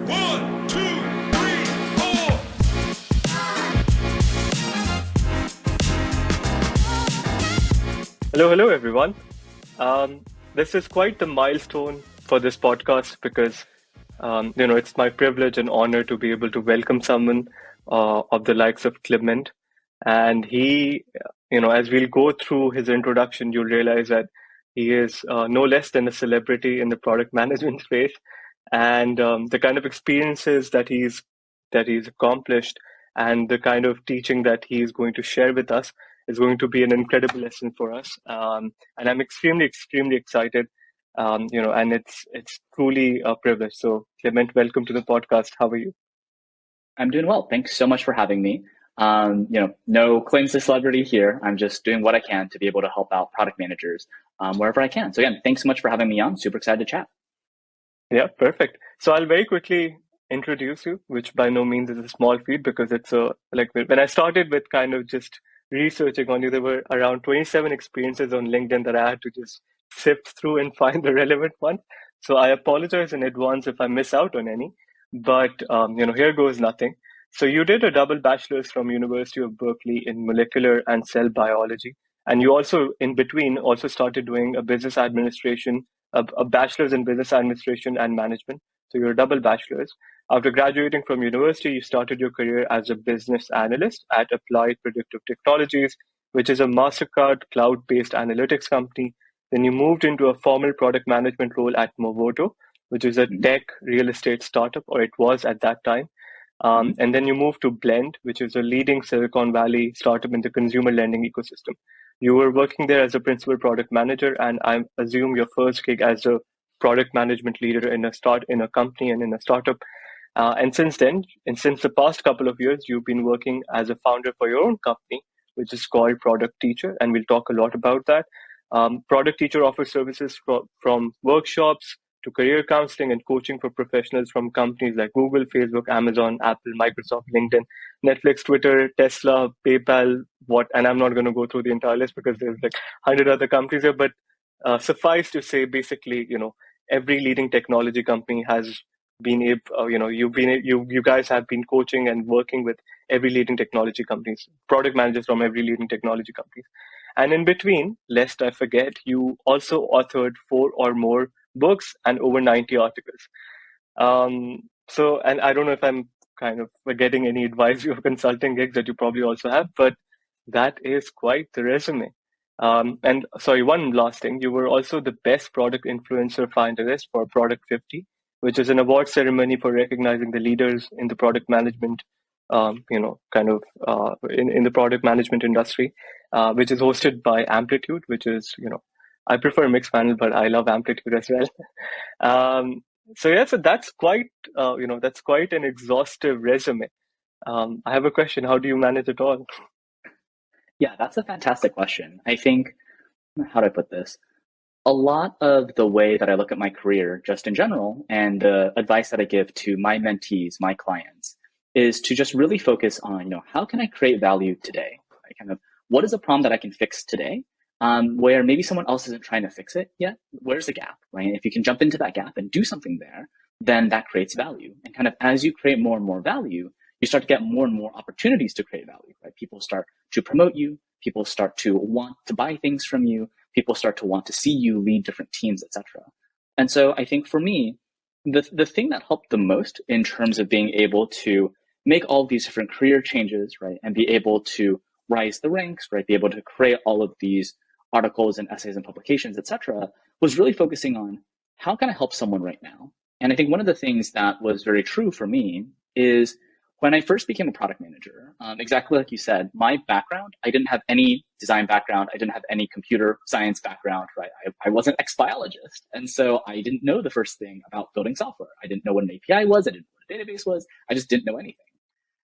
1, 2, 3, 4. Hello, everyone. This is quite the milestone for this podcast because, it's my privilege and honor to be able to welcome someone of the likes of Clement. And he, as we'll go through his introduction, you'll realize that he is no less than a celebrity in the product management space, and the kind of experiences that he's accomplished, and the kind of teaching that he is going to share with us is going to be an incredible lesson for us. And I'm extremely excited. And it's truly a privilege. So, Clement, welcome to the podcast. How are you? I'm doing well. Thanks so much for having me. No claims to celebrity here. I'm just doing what I can to be able to help out product managers wherever I can. So again, thanks so much for having me on. Super excited to chat. Yeah, perfect. So I'll very quickly introduce you, which by no means is a small feat because it's like when I started with kind of just researching on you, there were around 27 experiences on LinkedIn that I had to just sift through and find the relevant one. So I apologize in advance if I miss out on any, but here goes nothing. So you did a double bachelor's from University of Berkeley in molecular and cell biology, and you also in between also started doing a business administration, a bachelor's in business administration and management. So you're a double bachelor's. After graduating from university, you started your career as a business analyst at Applied Predictive Technologies, which is a MasterCard cloud-based analytics company. Then you moved into a formal product management role at Movoto, which is a tech real estate startup, or it was at that time. And then you moved to Blend, which is a leading Silicon Valley startup in the consumer lending ecosystem. You were working there as a principal product manager, and I assume your first gig as a product management leader in a company and in a startup. And since then, and since the past couple of years, you've been working as a founder for your own company, which is called Product Teacher, and we'll talk a lot about that. Product Teacher offers services from workshops to career counseling and coaching for professionals from companies like Google, Facebook, Amazon, Apple, Microsoft, LinkedIn, Netflix, Twitter, Tesla, PayPal, and I'm not going to go through the entire list because there's like 100 other companies here, but suffice to say, basically, every leading technology company has been able, you guys have been coaching and working with every leading technology companies, product managers from every leading technology companies. And in between, lest I forget, you also authored 4 or more books and over 90 articles. And I don't know if I'm kind of getting any advisory or consulting gigs that you probably also have, but that is quite the resume. And sorry, one last thing. You were also the best product influencer finalist for Product 50, which is an award ceremony for recognizing the leaders in the product management, in the product management industry, which is hosted by Amplitude, which is, I prefer mixed panel, but I love Amplitude as well. So that's quite an exhaustive resume. I have a question. How do you manage it all? Yeah, that's a fantastic question. I think, how do I put this? A lot of the way that I look at my career, just in general, and the advice that I give to my mentees, my clients, is to just really focus on, how can I create value today? Right? Kind of, what is a problem that I can fix today, where maybe someone else isn't trying to fix it yet? Where's the gap, right? If you can jump into that gap and do something there, then that creates value. And kind of as you create more and more value, you start to get more and more opportunities to create value, right? People start to promote you. People start to want to buy things from you. People start to want to see you lead different teams, etc. And so I think for me, the thing that helped the most in terms of being able to make all of these different career changes, right, and be able to rise the ranks, right, be able to create all of these articles and essays and publications, etc., was really focusing on how can I help someone right now? And I think one of the things that was very true for me is when I first became a product manager, exactly like you said, my background, I didn't have any design background. I didn't have any computer science background, right? I wasn't an ex-biologist. And so I didn't know the first thing about building software. I didn't know what an API was. I didn't know what a database was. I just didn't know anything.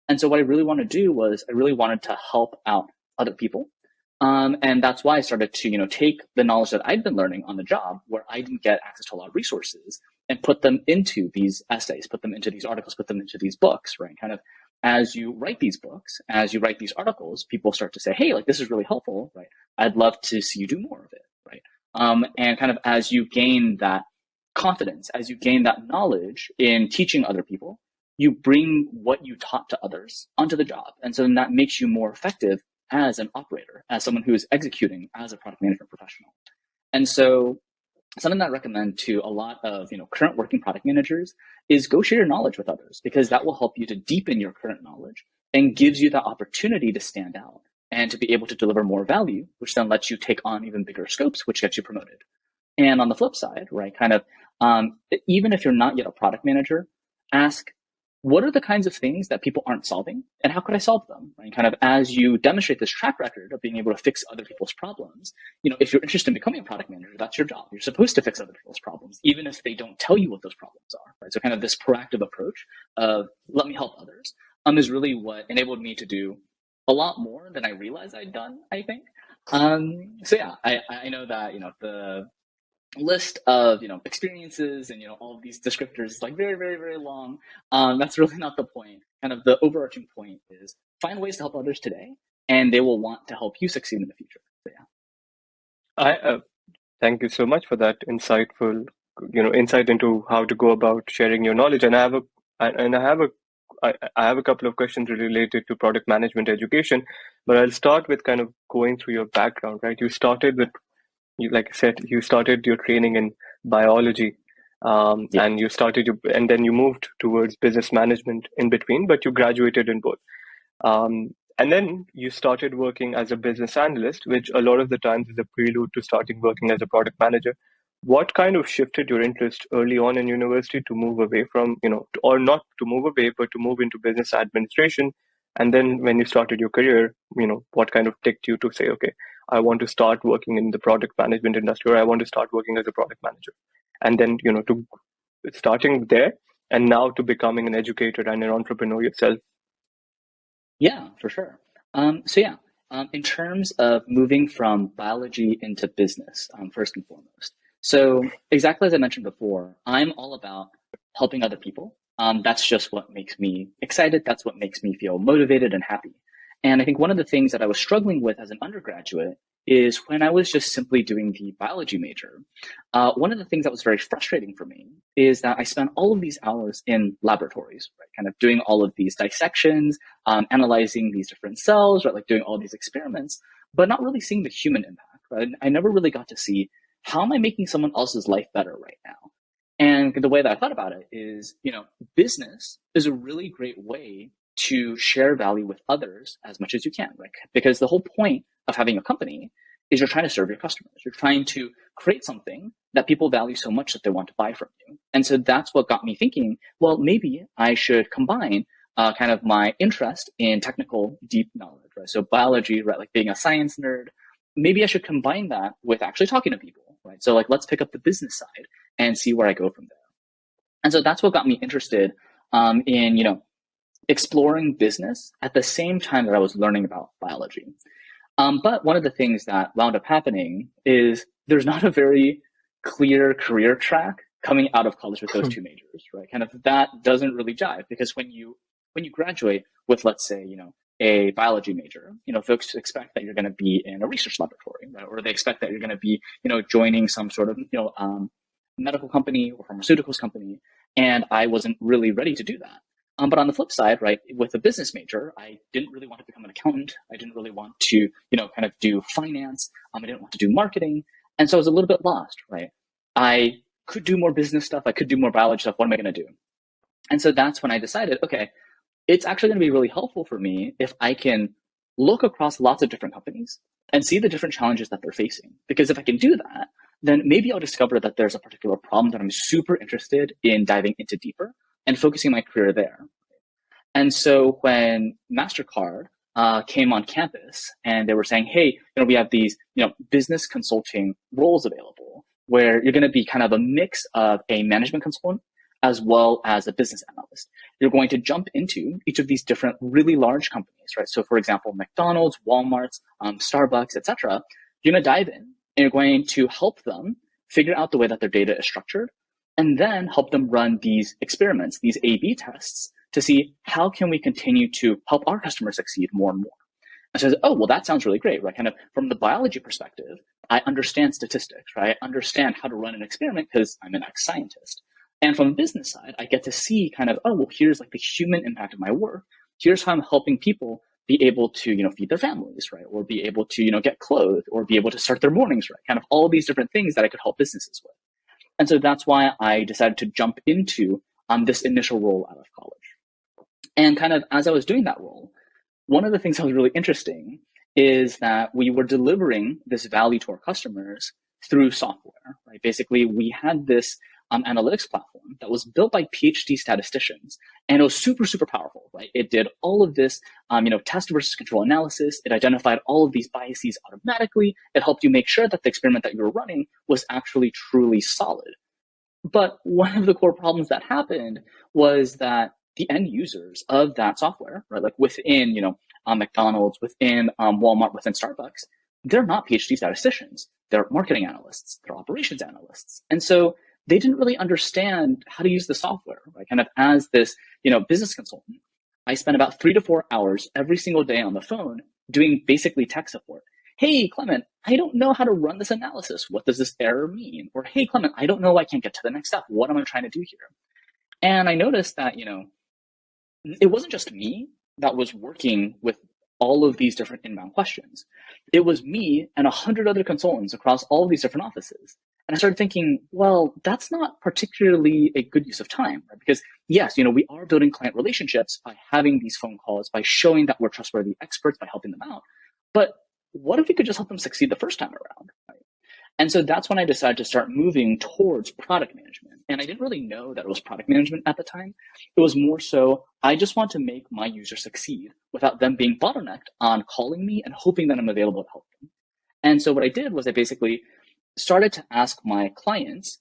And so what I really wanted to do was I really wanted to help out other people. And that's why I started to, take the knowledge that I'd been learning on the job where I didn't get access to a lot of resources and put them into these essays, put them into these articles, put them into these books, right? Kind of as you write these books, as you write these articles, people start to say, hey, like this is really helpful, right? I'd love to see you do more of it, right? And kind of as you gain that confidence, as you gain that knowledge in teaching other people, you bring what you taught to others onto the job. And so then that makes you more effective as an operator, as someone who is executing as a product management professional. And so something that I recommend to a lot of current working product managers is go share your knowledge with others, because that will help you to deepen your current knowledge and gives you that opportunity to stand out and to be able to deliver more value, which then lets you take on even bigger scopes, which gets you promoted. And on the flip side, right, even if you're not yet a product manager, ask, what are the kinds of things that people aren't solving, and how could I solve them? Right? Kind of as you demonstrate this track record of being able to fix other people's problems, if you're interested in becoming a product manager, that's your job. You're supposed to fix other people's problems, even if they don't tell you what those problems are. Right? So kind of this proactive approach of let me help others is really what enabled me to do a lot more than I realized I'd done, I think. So yeah, I know that the list of experiences and all of these descriptors is like very, very, very long. That's really not the point. Kind of the overarching point is find ways to help others today, and they will want to help you succeed in the future. So yeah. I thank you so much for that insightful, insight into how to go about sharing your knowledge. And I have a couple of questions related to product management education, but I'll start with kind of going through your background. Right, like I said, you started your training in biology, Yeah. and then you moved towards business management in between, but you graduated in both. And then you started working as a business analyst, which a lot of the times is a prelude to starting working as a product manager. What kind of shifted your interest early on in university to move away from, or not to move away, but to move into business administration? And then when you started your career, what kind of ticked you to say, okay, I want to start working in the product management industry, or I want to start working as a product manager. And then, to starting there and now to becoming an educator and an entrepreneur yourself. Yeah, for sure. In terms of moving from biology into business, first and foremost. So exactly as I mentioned before, I'm all about helping other people. That's just what makes me excited. That's what makes me feel motivated and happy. And I think one of the things that I was struggling with as an undergraduate is when I was just simply doing the biology major. One of the things that was very frustrating for me is that I spent all of these hours in laboratories, right, kind of doing all of these dissections, analyzing these different cells, right, like doing all these experiments, but not really seeing the human impact. Right? I never really got to see, how am I making someone else's life better right now? And the way that I thought about it is, business is a really great way to share value with others as much as you can, right? Because the whole point of having a company is you're trying to serve your customers. You're trying to create something that people value so much that they want to buy from you. And so that's what got me thinking, well, maybe I should combine kind of my interest in technical deep knowledge, right? So biology, right, like being a science nerd, maybe I should combine that with actually talking to people, right? So like, let's pick up the business side and see where I go from there. And so that's what got me interested in, exploring business at the same time that I was learning about biology. But one of the things that wound up happening is there's not a very clear career track coming out of college with those two majors, right? Kind of that doesn't really jive, because when you graduate with, let's say, a biology major, folks expect that you're going to be in a research laboratory, right? Or they expect that you're going to be, joining some sort of, medical company or pharmaceuticals company. And I wasn't really ready to do that. But on the flip side, right, with a business major, I didn't really want to become an accountant. I didn't really want to, kind of do finance. I didn't want to do marketing. And so I was a little bit lost, right? I could do more business stuff. I could do more biology stuff. What am I going to do? And so that's when I decided, okay, it's actually going to be really helpful for me if I can look across lots of different companies and see the different challenges that they're facing. Because if I can do that, then maybe I'll discover that there's a particular problem that I'm super interested in diving into deeper and focusing my career there. And so when MasterCard came on campus and they were saying, hey, we have these, business consulting roles available where you're going to be kind of a mix of a management consultant as well as a business analyst. You're going to jump into each of these different really large companies, right? So for example, McDonald's, Walmart, Starbucks, etc. You're going to dive in and you're going to help them figure out the way that their data is structured, and then help them run these experiments, these A/B tests, to see how can we continue to help our customers succeed more and more. And so I said, oh, well, that sounds really great, right? Kind of from the biology perspective, I understand statistics, right? I understand how to run an experiment because I'm an ex-scientist. And from the business side, I get to see kind of, oh, well, here's like the human impact of my work. Here's how I'm helping people be able to, feed their families, right? Or be able to, get clothed or be able to start their mornings, right? Kind of all these different things that I could help businesses with. And so that's why I decided to jump into this initial role out of college. And kind of as I was doing that role, one of the things that was really interesting is that we were delivering this value to our customers through software, right? Basically, we had this analytics platform that was built by PhD statisticians, and it was super, super powerful, right? It did all of this, test versus control analysis. It identified all of these biases automatically. It helped you make sure that the experiment that you were running was actually truly solid. But one of the core problems that happened was that the end users of that software, right, like within, McDonald's, within Walmart, within Starbucks, they're not PhD statisticians. They're marketing analysts, they're operations analysts. And so they didn't really understand how to use the software, right? Kind of as this, business consultant, I spent about 3 to 4 hours every single day on the phone doing basically tech support. Hey, Clement, I don't know how to run this analysis. What does this error mean? Or, hey, Clement, I don't know. I can't get to the next step. What am I trying to do here? And I noticed that, it wasn't just me that was working with all of these different inbound questions. It was me and 100 other consultants across all of these different offices. And I started thinking, well, that's not particularly a good use of time, right? Because yes, we are building client relationships by having these phone calls, by showing that we're trustworthy experts, by helping them out. But what if we could just help them succeed the first time around, right? And so that's when I decided to start moving towards product management. And I didn't really know that it was product management at the time. It was more so, I just want to make my users succeed without them being bottlenecked on calling me and hoping that I'm available to help them. And so what I did was I basically started to ask my clients,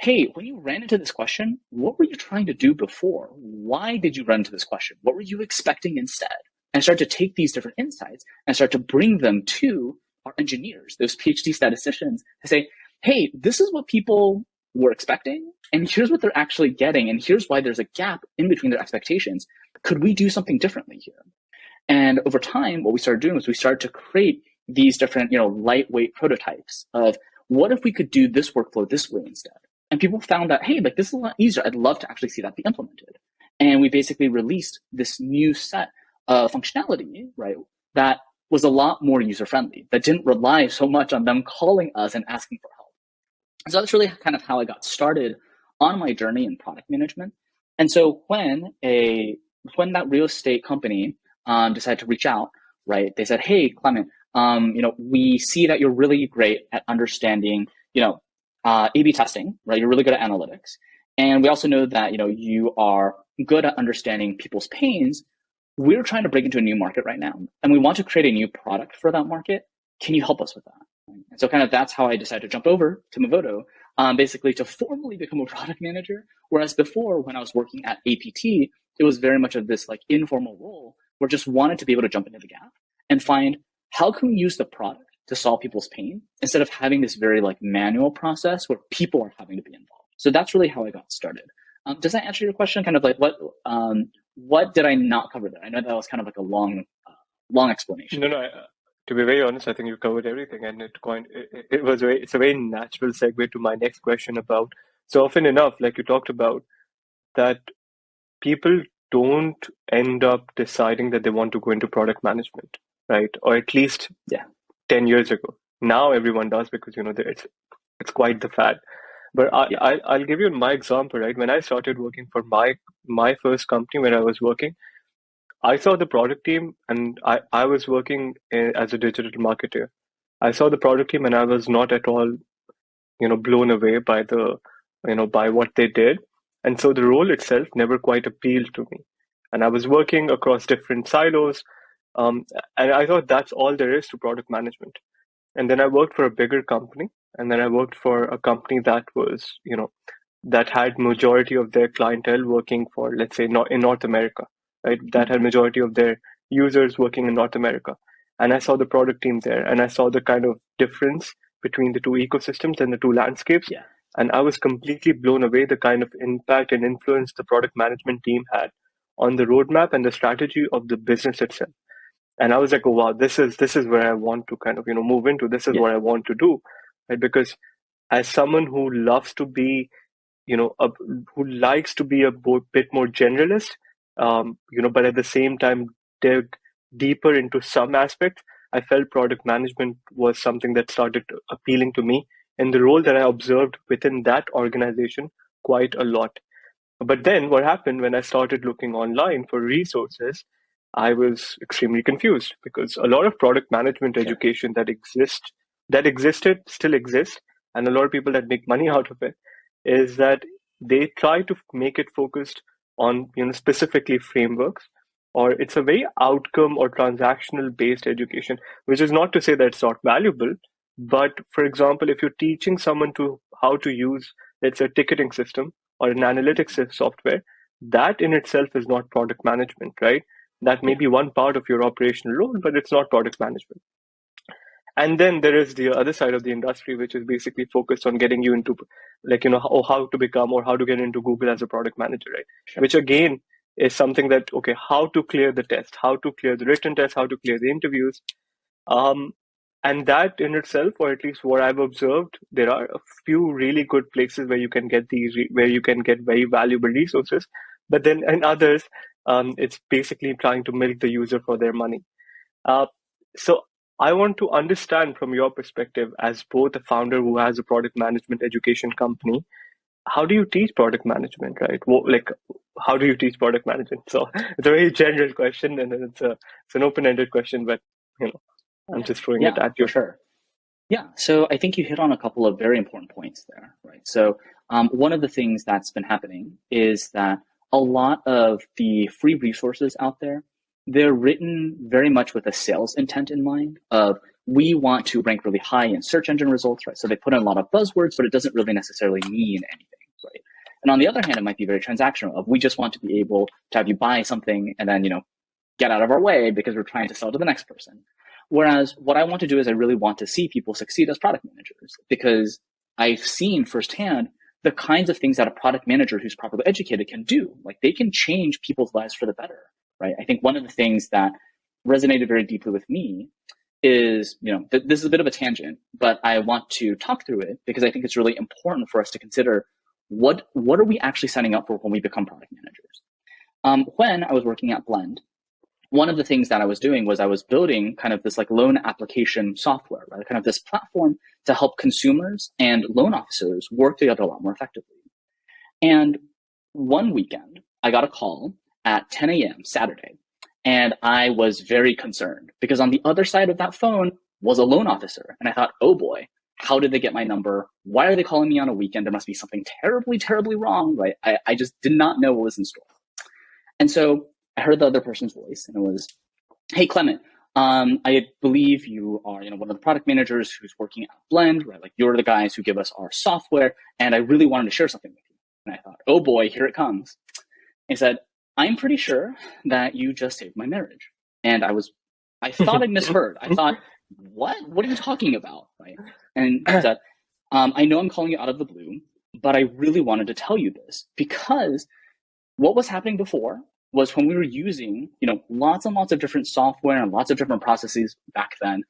hey, when you ran into this question, what were you trying to do before? Why did you run into this question? What were you expecting instead? And start to take these different insights and start to bring them to our engineers, those PhD statisticians, to say, hey, this is what people were expecting, and here's what they're actually getting, and here's why there's a gap in between their expectations. Could we do something differently here? And over time, what we started doing was we started to create these different, lightweight prototypes of what if we could do this workflow this way instead? And people found that, hey, like this is a lot easier. I'd love to actually see that be implemented. And we basically released this new set of functionality, right, that was a lot more user-friendly, that didn't rely so much on them calling us and asking for help. So that's really kind of how I got started on my journey in product management. And so when that real estate company decided to reach out, right, they said, hey, Clement, we see that you're really great at understanding, A/B testing, right? You're really good at analytics. And we also know that, you are good at understanding people's pains. We're trying to break into a new market right now, and we want to create a new product for that market. Can you help us with that? And so kind of that's how I decided to jump over to Movoto, basically to formally become a product manager. Whereas before, when I was working at APT, it was very much of this like informal role where I just wanted to be able to jump into the gap and find how can we use the product to solve people's pain instead of having this very like manual process where people are having to be involved. So that's really how I got started. Does that answer your question? Kind of like what did I not cover there? I know that was kind of like a long explanation. No. To be very honest, I think you covered everything, and it's a very natural segue to my next question about. So often enough, like you talked about, that people don't end up deciding that they want to go into product management, right? Or at least 10 years ago. Now everyone does because it's quite the fad. But I'll give you my example, right? When I started working for my first company where I was working, I saw the product team, and I was working as a digital marketer. I saw the product team, and I was not at all, blown away by by what they did. And so the role itself never quite appealed to me. And I was working across different silos, and I thought that's all there is to product management. And then I worked for a bigger company, and then I worked for a company that was, that had majority of their clientele working for, let's say, in North America, right? That had majority of their users working in North America. And I saw the product team there, and I saw the kind of difference between the two ecosystems and the two landscapes. Yeah. And I was completely blown away the kind of impact and influence the product management team had on the roadmap and the strategy of the business itself. And I was like, oh wow, this is where I want to kind of, move into. This is Yeah. what I want to do, right? Because as someone who loves to be, who likes to be a bit more generalist, but at the same time dig deeper into some aspects, I felt product management was something that started appealing to me, and the role that I observed within that organization quite a lot. But then what happened when I started looking online for resources, I was extremely confused because a lot of product management Sure. education that existed, still exists, and a lot of people that make money out of it is that they try to make it focused on, specifically frameworks, or it's a very outcome or transactional based education, which is not to say that it's not valuable. But for example, if you're teaching someone to how to use, let's say, a ticketing system or an analytics software, that in itself is not product management, right? That may Yeah. be one part of your operational role, but it's not product management. And then there is the other side of the industry, which is basically focused on getting you into, like, how to become or how to get into Google as a product manager, right? Sure. Which again is something that, okay, how to clear the test, how to clear the written test, how to clear the interviews. Um, and that in itself, or at least what I've observed, there are a few really good places where you can get where you can get very valuable resources. But then in others, it's basically trying to milk the user for their money. Uh, so I want to understand from your perspective as both a founder who has a product management education company, how do you teach product management, right? Like, how do you teach product management? So it's a very general question, and then it's an open-ended question, but I'm just throwing it Yeah, at for you. sure. Yeah, so I think you hit on a couple of very important points there, right? So one of the things that's been happening is that a lot of the free resources out there, they're written very much with a sales intent in mind of we want to rank really high in search engine results, right? So they put in a lot of buzzwords, but it doesn't really necessarily mean anything, right? And on the other hand, it might be very transactional of we just want to be able to have you buy something and then, get out of our way because we're trying to sell to the next person. Whereas what I want to do is I really want to see people succeed as product managers because I've seen firsthand the kinds of things that a product manager who's properly educated can do. Like they can change people's lives for the better, right? I think one of the things that resonated very deeply with me is, this is a bit of a tangent, but I want to talk through it because I think it's really important for us to consider what are we actually signing up for when we become product managers. When I was working at Blend, one of the things that I was doing was I was building kind of this like loan application software, right? Kind of this platform to help consumers and loan officers work together a lot more effectively. And one weekend, I got a call at 10 a.m. Saturday, and I was very concerned because on the other side of that phone was a loan officer. And I thought, oh boy, how did they get my number? Why are they calling me on a weekend? There must be something terribly, terribly wrong, right? I just did not know what was in store. And so I heard the other person's voice, and it was, "Hey, Clement, I believe you are, one of the product managers who's working at Blend, right? Like you're the guys who give us our software, and I really wanted to share something with you." And I thought, oh boy, here it comes. And he said, "I'm pretty sure that you just saved my marriage." And I thought I misheard. I thought, what? What are you talking about, right? And he said, "I know I'm calling you out of the blue, but I really wanted to tell you this because what was happening before was when we were using, lots and lots of different software and lots of different processes back then,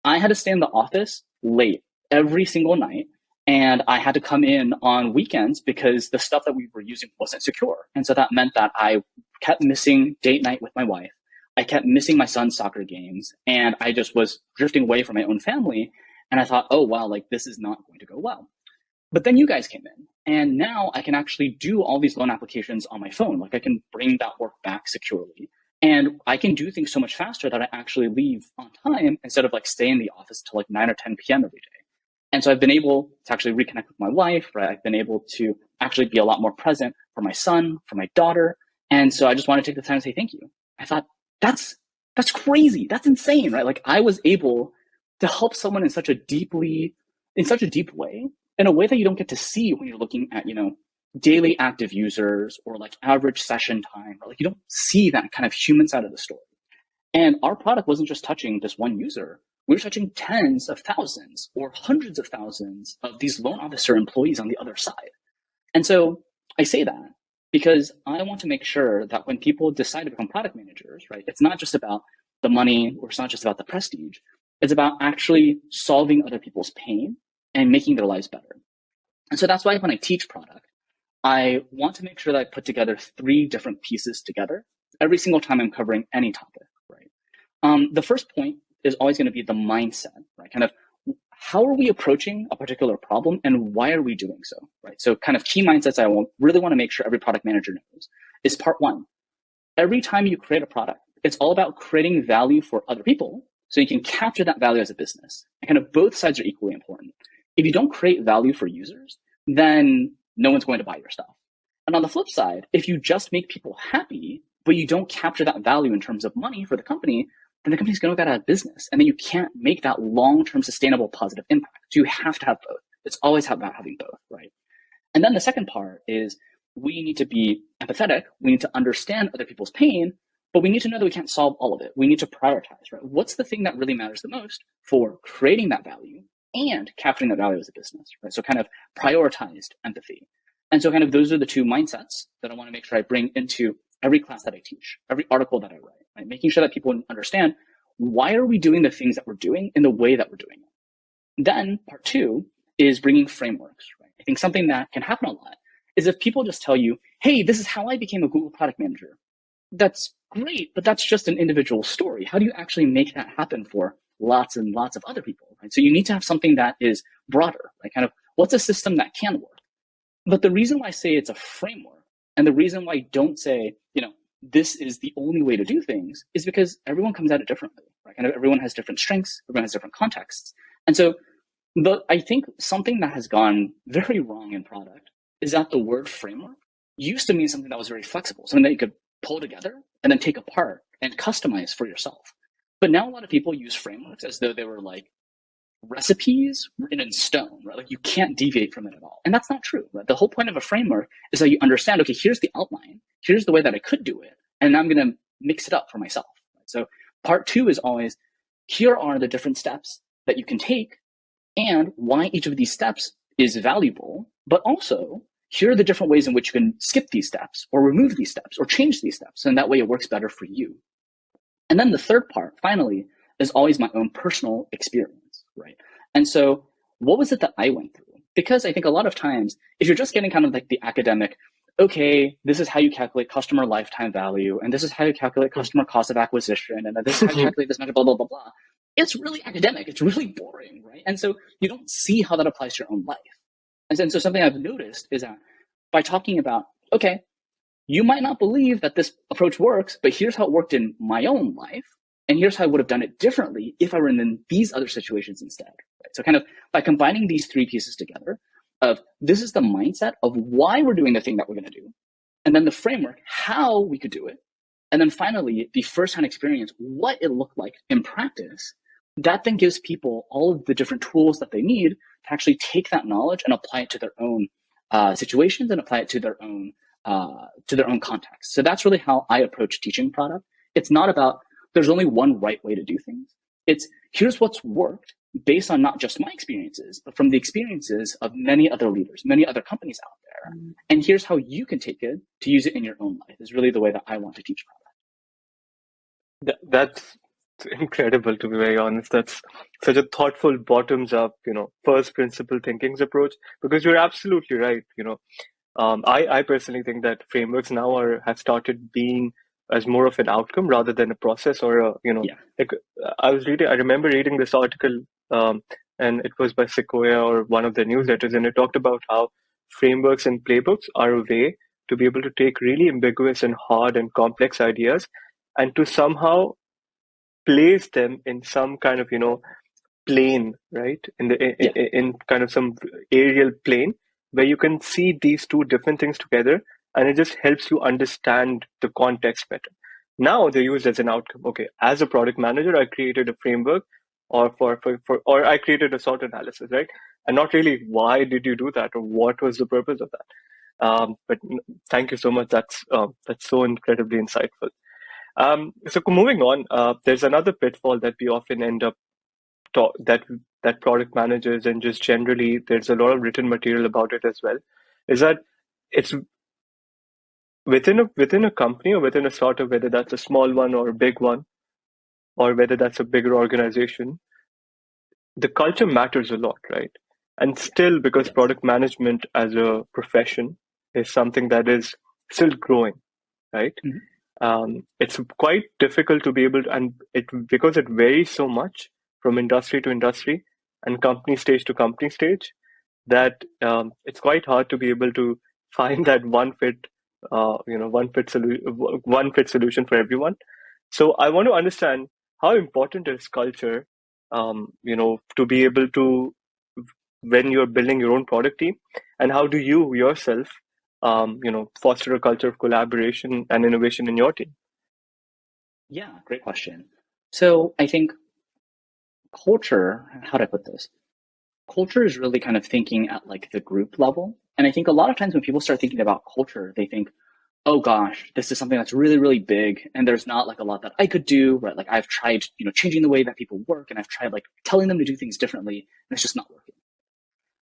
I had to stay in the office late every single night. And I had to come in on weekends because the stuff that we were using wasn't secure. And so that meant that I kept missing date night with my wife. I kept missing my son's soccer games. And I just was drifting away from my own family. And I thought, oh, wow, like this is not going to go well. But then you guys came in, and now I can actually do all these loan applications on my phone. Like I can bring that work back securely. And I can do things so much faster that I actually leave on time instead of like stay in the office till like 9 or 10 p.m. every day. And so I've been able to actually reconnect with my wife, right? I've been able to actually be a lot more present for my son, for my daughter. And so I just want to take the time to say thank you. I thought, that's crazy. That's insane, right? Like I was able to help someone in such a deep way, in a way that you don't get to see when you're looking at, daily active users or like average session time, or like you don't see that kind of human side of the story. And our product wasn't just touching this one user. We were touching tens of thousands or hundreds of thousands of these loan officer employees on the other side. And so I say that because I want to make sure that when people decide to become product managers, right, it's not just about the money, or it's not just about the prestige. It's about actually solving other people's pain and making their lives better. And so that's why when I teach product, I want to make sure that I put together 3 different pieces together every single time I'm covering any topic, right? The first point is always going to be the mindset, right? Kind of how are we approaching a particular problem and why are we doing so, right? So kind of key mindsets I really want to make sure every product manager knows is part 1. Every time you create a product, it's all about creating value for other people so you can capture that value as a business. And kind of both sides are equally important. If you don't create value for users, then no one's going to buy your stuff. And on the flip side, if you just make people happy, but you don't capture that value in terms of money for the company, then the company's going to go out of business. And then you can't make that long-term sustainable positive impact. So you have to have both. It's always about having both, right? And then the second part is we need to be empathetic. We need to understand other people's pain, but we need to know that we can't solve all of it. We need to prioritize, right? What's the thing that really matters the most for creating that value and capturing that value as a business, right? So kind of prioritized empathy. And so kind of those are the 2 mindsets that I want to make sure I bring into every class that I teach, every article that I write, right? Making sure that people understand why are we doing the things that we're doing in the way that we're doing it. Then part 2 is bringing frameworks, right? I think something that can happen a lot is if people just tell you, hey, this is how I became a Google product manager. That's great, but that's just an individual story. How do you actually make that happen for lots and lots of other people, right? So you need to have something that is broader, like kind of what's a system that can work. But the reason why I say it's a framework and the reason why I don't say, this is the only way to do things is because everyone comes at it differently, right? Kind of everyone has different strengths, everyone has different contexts. And so I think something that has gone very wrong in product is that the word framework used to mean something that was very flexible, something that you could pull together and then take apart and customize for yourself. But now a lot of people use frameworks as though they were like recipes written in stone, right? Like you can't deviate from it at all. And that's not true, right? The whole point of a framework is that you understand, okay, here's the outline, here's the way that I could do it, and I'm going to mix it up for myself. Right? So part 2 is always, here are the different steps that you can take and why each of these steps is valuable, but also here are the different ways in which you can skip these steps or remove these steps or change these steps. And that way it works better for you. And then the third part, finally, is always my own personal experience, right? And so what was it that I went through? Because I think a lot of times, if you're just getting kind of like the academic, okay, this is how you calculate customer lifetime value, and this is how you calculate customer cost of acquisition, and this is how you calculate this metric, blah, blah, blah, blah. It's really academic. It's really boring, right? And so you don't see how that applies to your own life. And so something I've noticed is that by talking about, okay, you might not believe that this approach works, but here's how it worked in my own life. And here's how I would have done it differently if I were in these other situations instead. Right? So kind of by combining these 3 pieces together of this is the mindset of why we're doing the thing that we're going to do. And then the framework, how we could do it. And then finally, the firsthand experience, what it looked like in practice. That then gives people all of the different tools that they need to actually take that knowledge and apply it to their own situations and apply it to their own context. So that's really how I approach teaching product. It's not about there's only one right way to do things. It's here's what's worked based on not just my experiences, but from the experiences of many other leaders, many other companies out there. And here's how you can take it to use it in your own life is really the way that I want to teach product. That's incredible, to be very honest. That's such a thoughtful bottoms up, first principle thinking's approach, because you're absolutely right. I personally think that frameworks now have started being as more of an outcome rather than a process or like I remember reading this article, and it was by Sequoia or one of the newsletters, and it talked about how frameworks and playbooks are a way to be able to take really ambiguous and hard and complex ideas and to somehow place them in some kind of plane, right, in kind of some aerial plane where you can see these 2 different things together, and it just helps you understand the context better. Now they're used as an outcome. Okay, as a product manager, I created a framework, or or I created a SWOT analysis, right? And not really why did you do that or what was the purpose of that. But thank you so much. That's so incredibly insightful. So moving on, there's another pitfall that we often end up that product managers and just generally there's a lot of written material about it as well, is that it's within a company or within a startup, whether that's a small one or a big one, or whether that's a bigger organization, the culture matters a lot, right? And still, because Yes. product management as a profession is something that is still growing, right? Mhm. It's quite difficult to be able to, and it because it varies so much from industry to industry and company stage to company stage, that it's quite hard to be able to find that one fit solution for everyone. So I want to understand how important is culture, to be able to when you're building your own product team, and how do you yourself, foster a culture of collaboration and innovation in your team? Yeah, great question. So I think culture, how do I put this? Culture is really kind of thinking at like the group level. And I think a lot of times when people start thinking about culture, they think, oh gosh, this is something that's really, really big. And there's not like a lot that I could do, right? Like I've tried, changing the way that people work, and I've tried like telling them to do things differently, and it's just not working.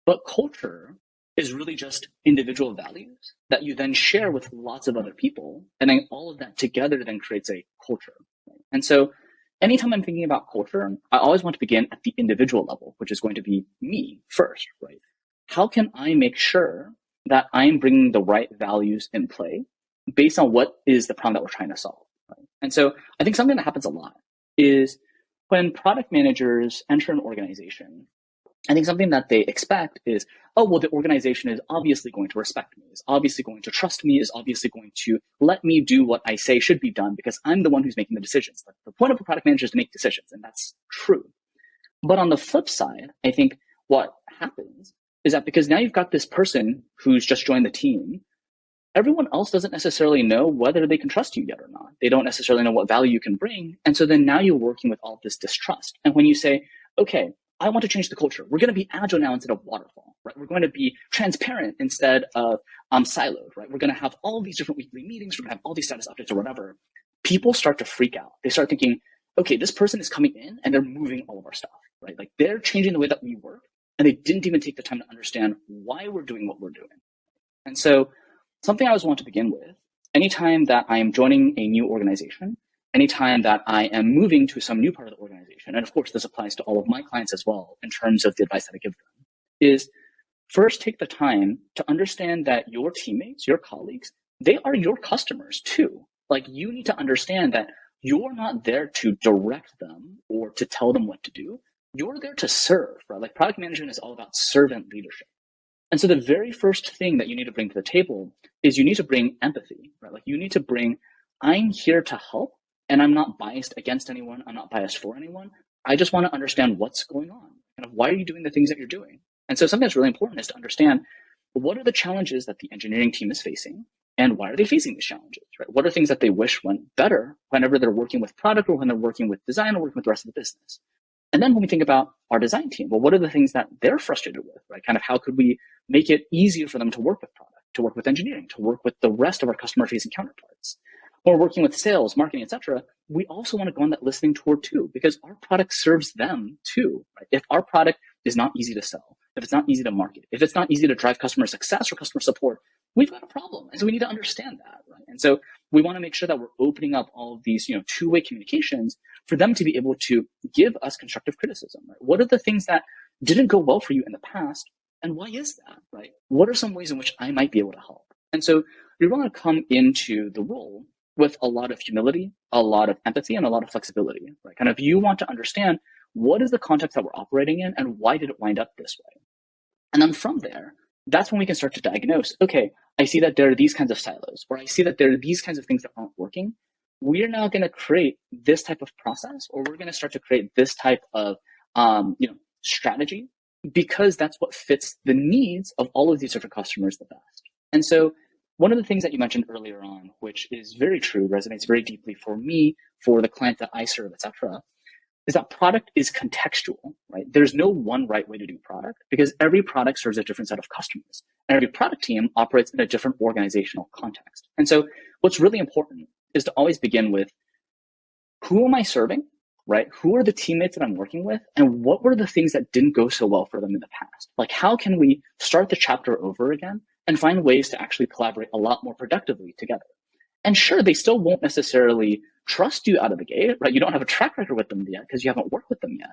But culture is really just individual values that you then share with lots of other people. And then all of that together then creates a culture. Right? And so anytime I'm thinking about culture, I always want to begin at the individual level, which is going to be me first, right? How can I make sure that I'm bringing the right values in play based on what is the problem that we're trying to solve? Right? And so I think something that happens a lot is when product managers enter an organization, I think something that they expect is, oh, well, the organization is obviously going to respect me, is obviously going to trust me, is obviously going to let me do what I say should be done because I'm the one who's making the decisions. Like, the point of a product manager is to make decisions, and that's true. But on the flip side, I think what happens is that because now you've got this person who's just joined the team, everyone else doesn't necessarily know whether they can trust you yet or not. They don't necessarily know what value you can bring. And so then now you're working with all this distrust. And when you say, okay, I want to change the culture. We're going to be agile now instead of waterfall, right? We're going to be transparent instead of siloed, right? We're going to have all these different weekly meetings. We're going to have all these status updates or whatever. People start to freak out. They start thinking, okay, this person is coming in and they're moving all of our stuff, right? Like they're changing the way that we work, and they didn't even take the time to understand why we're doing what we're doing. And so something I always want to begin with, anytime that I am joining a new organization, anytime that I am moving to some new part of the organization, and of course this applies to all of my clients as well in terms of the advice that I give them, is first take the time to understand that your teammates, your colleagues, they are your customers too. Like you need to understand that you're not there to direct them or to tell them what to do. You're there to serve, right? Like product management is all about servant leadership. And so the very first thing that you need to bring to the table is you need to bring empathy, right? Like you need to bring, I'm here to help, and I'm not biased against anyone. I'm not biased for anyone. I just want to understand what's going on. Kind of why are you doing the things that you're doing? And so something that's really important is to understand what are the challenges that the engineering team is facing, and why are they facing these challenges, right? What are things that they wish went better whenever they're working with product or when they're working with design or working with the rest of the business? And then when we think about our design team, well, what are the things that they're frustrated with, right? Kind of how could we make it easier for them to work with product, to work with engineering, to work with the rest of our customer-facing counterparts? When we're working with sales, marketing, etc., we also want to go on that listening tour too, because our product serves them too. Right? If our product is not easy to sell, if it's not easy to market, if it's not easy to drive customer success or customer support, we've got a problem. And so we need to understand that. Right? And so we want to make sure that we're opening up all of these, two-way communications for them to be able to give us constructive criticism. Right? What are the things that didn't go well for you in the past? And why is that, right? What are some ways in which I might be able to help? And so we want to come into the role with a lot of humility, a lot of empathy, and a lot of flexibility, right? Kind of you want to understand what is the context that we're operating in and why did it wind up this way? And then from there, that's when we can start to diagnose, okay, I see that there are these kinds of silos, or I see that there are these kinds of things that aren't working. We're now going to create this type of process, or we're going to start to create this type of strategy, because that's what fits the needs of all of these different customers the best. And so one of the things that you mentioned earlier on, which is very true, resonates very deeply for me, for the client that I serve, etc., is that product is contextual, right? There's no one right way to do product because every product serves a different set of customers. And every product team operates in a different organizational context. And so what's really important is to always begin with, who am I serving, right? Who are the teammates that I'm working with? And what were the things that didn't go so well for them in the past? Like, how can we start the chapter over again and find ways to actually collaborate a lot more productively together? And sure, they still won't necessarily trust you out of the gate, right? You don't have a track record with them yet because you haven't worked with them yet.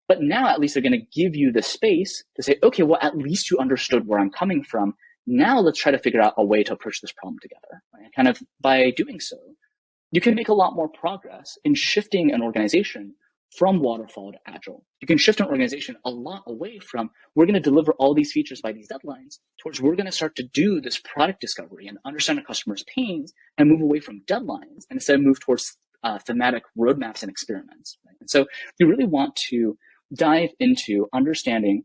But now at least they're going to give you the space to say, okay, well, at least you understood where I'm coming from. Now let's try to figure out a way to approach this problem together. Right? And kind of by doing so, you can make a lot more progress in shifting an organization from waterfall to agile. You can shift an organization a lot away from, we're going to deliver all these features by these deadlines, towards we're going to start to do this product discovery and understand our customers' pains and move away from deadlines and instead move towards thematic roadmaps and experiments. Right? And so you really want to dive into understanding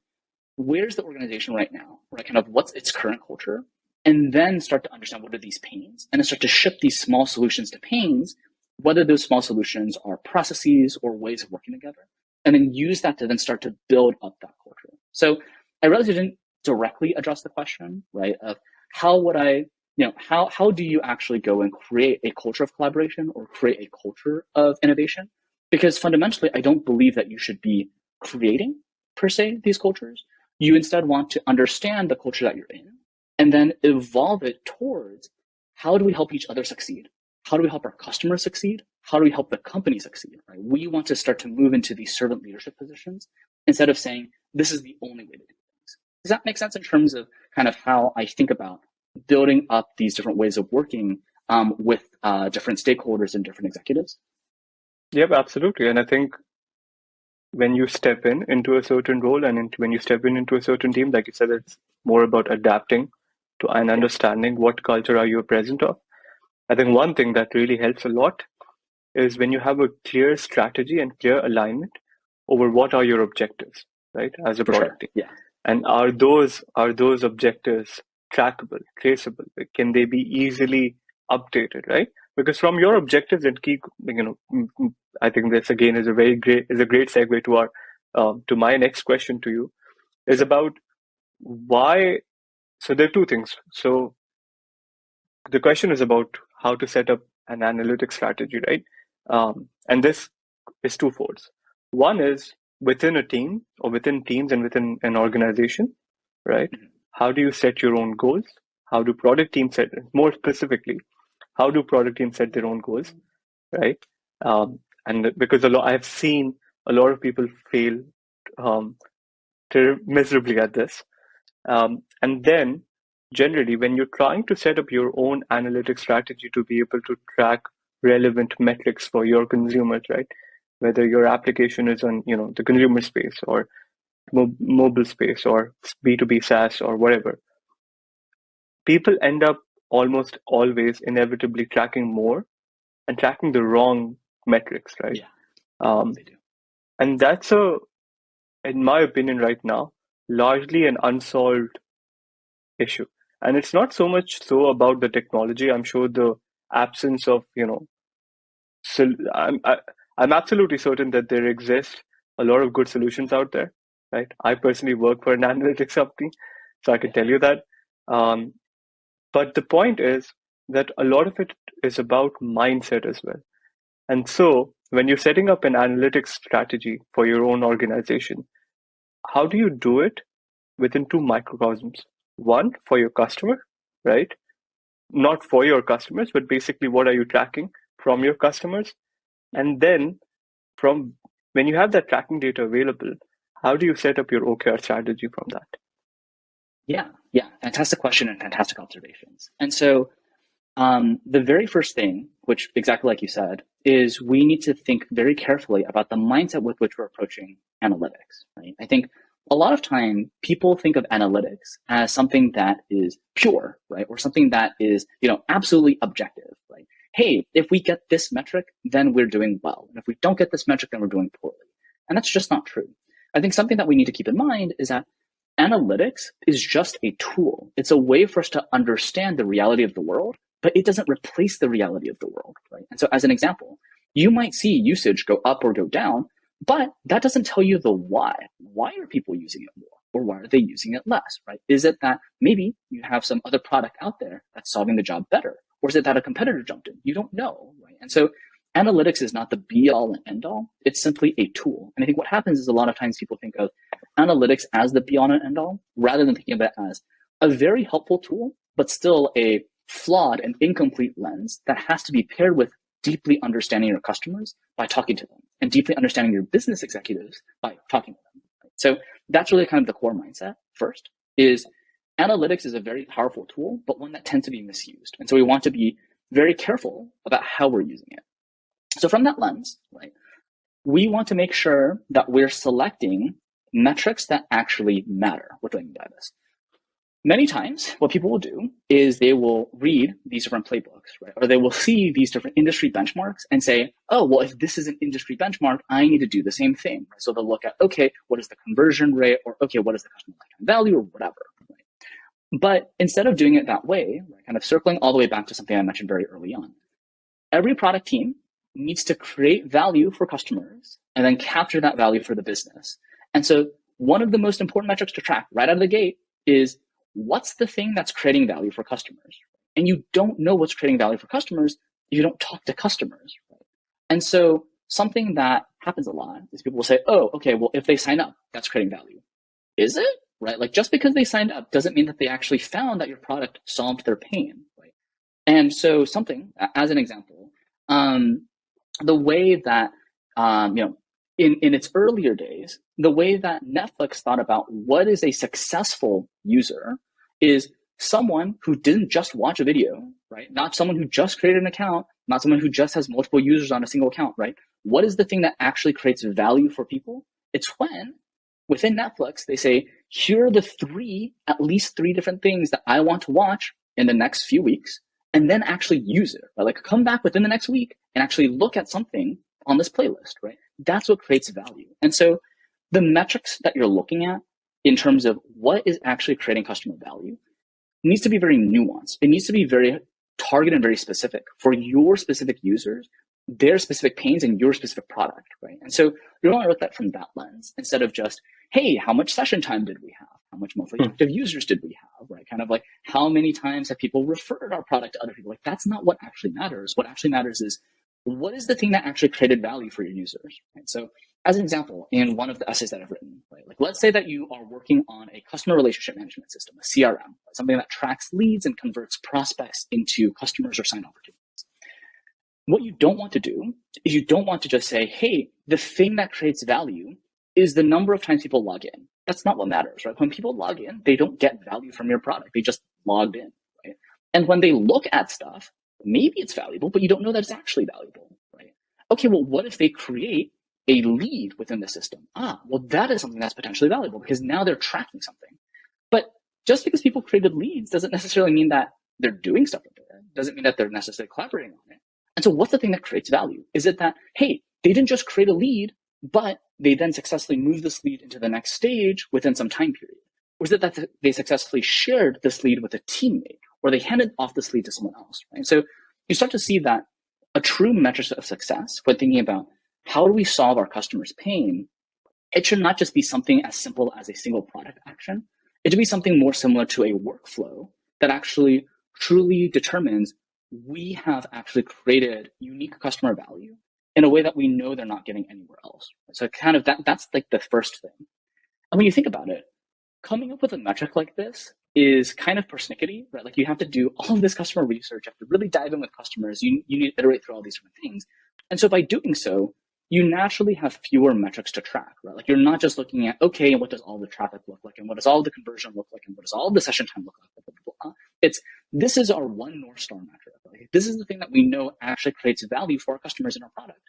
where's the organization right now, right? Kind of what's its current culture, and then start to understand what are these pains, and then start to ship these small solutions to pains, whether those small solutions are processes or ways of working together, and then use that to then start to build up that culture. So I realized I didn't directly address the question, right? Of how would I, how do you actually go and create a culture of collaboration or create a culture of innovation? Because fundamentally, I don't believe that you should be creating, per se, these cultures. You instead want to understand the culture that you're in and then evolve it towards how do we help each other succeed? How do we help our customers succeed? How do we help the company succeed? Right? We want to start to move into these servant leadership positions instead of saying, this is the only way to do things. Does that make sense in terms of kind of how I think about building up these different ways of working with different stakeholders and different executives? Yep, absolutely. And I think when you step into a certain role and when you step into a certain team, like you said, it's more about adapting to and understanding what culture are you present of. I think one thing that really helps a lot is when you have a clear strategy and clear alignment over what are your objectives, right, as a product team. Yeah. And are those objectives trackable, traceable? Can they be easily updated, right? Because from your objectives and key, I think this again is a great segue to our to my next question to you, is about why. So there are two things. So the question is about how to set up an analytics strategy, right? And this is twofold. One is within a team or within teams and within an organization, right? How do you set your own goals? How do product teams set, more specifically, how do product teams set their own goals, right? And because I've seen a lot of people fail miserably at this. And then generally, when you're trying to set up your own analytics strategy to be able to track relevant metrics for your consumers, right? Whether your application is on, the consumer space or mobile space or B2B SaaS or whatever, people end up almost always inevitably tracking more and tracking the wrong metrics, right? Yeah, they do. And that's in my opinion right now, largely an unsolved issue. And it's not so much so about the technology. I'm sure the absence of, so I'm absolutely certain that there exist a lot of good solutions out there, right? I personally work for an analytics company, so I can tell you that. But the point is that a lot of it is about mindset as well. And so when you're setting up an analytics strategy for your own organization, how do you do it within two microcosms? One, for your customer, right? Not for your customers, but basically what are you tracking from your customers? And then from when you have that tracking data available, how do you set up your OKR strategy from that? Yeah. Fantastic question and fantastic observations. And so the very first thing, which exactly like you said, is we need to think very carefully about the mindset with which we're approaching analytics, right? I think a lot of time people think of analytics as something that is pure, right? Or something that is, absolutely objective, right? Hey, if we get this metric, then we're doing well. And if we don't get this metric, then we're doing poorly. And that's just not true. I think something that we need to keep in mind is that analytics is just a tool. It's a way for us to understand the reality of the world, but it doesn't replace the reality of the world, right? And so as an example, you might see usage go up or go down, but that doesn't tell you the why. Why are people using it more? Or why are they using it less, right? Is it that maybe you have some other product out there that's solving the job better? Or is it that a competitor jumped in? You don't know, right? And so analytics is not the be all and end all. It's simply a tool. And I think what happens is a lot of times people think of analytics as the be all and end all, rather than thinking of it as a very helpful tool, but still a flawed and incomplete lens that has to be paired with deeply understanding your customers by talking to them, and deeply understanding your business executives by talking to them. Right? So that's really kind of the core mindset. First is analytics is a very powerful tool, but one that tends to be misused. And so we want to be very careful about how we're using it. So from that lens, right, we want to make sure that we're selecting metrics that actually matter. What do I mean by this? Many times, what people will do is they will read these different playbooks, right? Or they will see these different industry benchmarks and say, oh, well, if this is an industry benchmark, I need to do the same thing. So they'll look at, okay, what is the conversion rate? Or, okay, what is the customer lifetime value or whatever, right? But instead of doing it that way, right, kind of circling all the way back to something I mentioned very early on, every product team needs to create value for customers and then capture that value for the business. And so one of the most important metrics to track right out of the gate is what's the thing that's creating value for customers? And you don't know what's creating value for customers if you don't talk to customers. Right? And so something that happens a lot is people will say, oh, okay, well, if they sign up, that's creating value. Is it? Right? Like just because they signed up doesn't mean that they actually found that your product solved their pain. Right? And so something, as an example, the way that, in its earlier days, the way that Netflix thought about what is a successful user is someone who didn't just watch a video, right? Not someone who just created an account, not someone who just has multiple users on a single account, right? What is the thing that actually creates value for people? It's when within Netflix, they say, here are the at least three different things that I want to watch in the next few weeks, and then actually use it, right? Like come back within the next week and actually look at something on this playlist, right? That's what creates value. And so the metrics that you're looking at in terms of what is actually creating customer value needs to be very nuanced. It needs to be very targeted and very specific for your specific users, their specific pains, and your specific product, right? And so you want to look at it from that lens instead of just, hey, how much session time did we have? How much monthly active users did we have, right? Kind of like how many times have people referred our product to other people? Like that's not what actually matters. What actually matters is what is the thing that actually created value for your users, right? So as an example, in one of the essays that I've written, right, like let's say that you are working on a customer relationship management system, a CRM, right, something that tracks leads and converts prospects into customers or sign opportunities. What you don't want to do is you don't want to just say, hey, the thing that creates value is the number of times people log in. That's not what matters, right? When people log in, they don't get value from your product. They just logged in, right? And when they look at stuff, maybe it's valuable, but you don't know that it's actually valuable, right? Okay, well, what if they create a lead within the system? Well, that is something that's potentially valuable because now they're tracking something. But just because people created leads doesn't necessarily mean that they're doing stuff with it. Doesn't mean that they're necessarily collaborating on it. And so what's the thing that creates value? Is it that, hey, they didn't just create a lead, but they then successfully moved this lead into the next stage within some time period? Or is it that they successfully shared this lead with a teammate, or they handed off this lead to someone else, right? So you start to see that a true metric of success when thinking about how do we solve our customers' pain, it should not just be something as simple as a single product action. It should be something more similar to a workflow that actually truly determines we have actually created unique customer value in a way that we know they're not getting anywhere else. So kind of that's like the first thing. And when you think about it, coming up with a metric like this is kind of persnickety, right? Like you have to do all of this customer research, you have to really dive in with customers, you need to iterate through all these different things. And so by doing so, you naturally have fewer metrics to track, right? Like you're not just looking at, okay, and what does all the traffic look like? And what does all the conversion look like? And what does all the session time look like? Blah, blah, blah. This is our one North Star metric. Right? This is the thing that we know actually creates value for our customers in our product.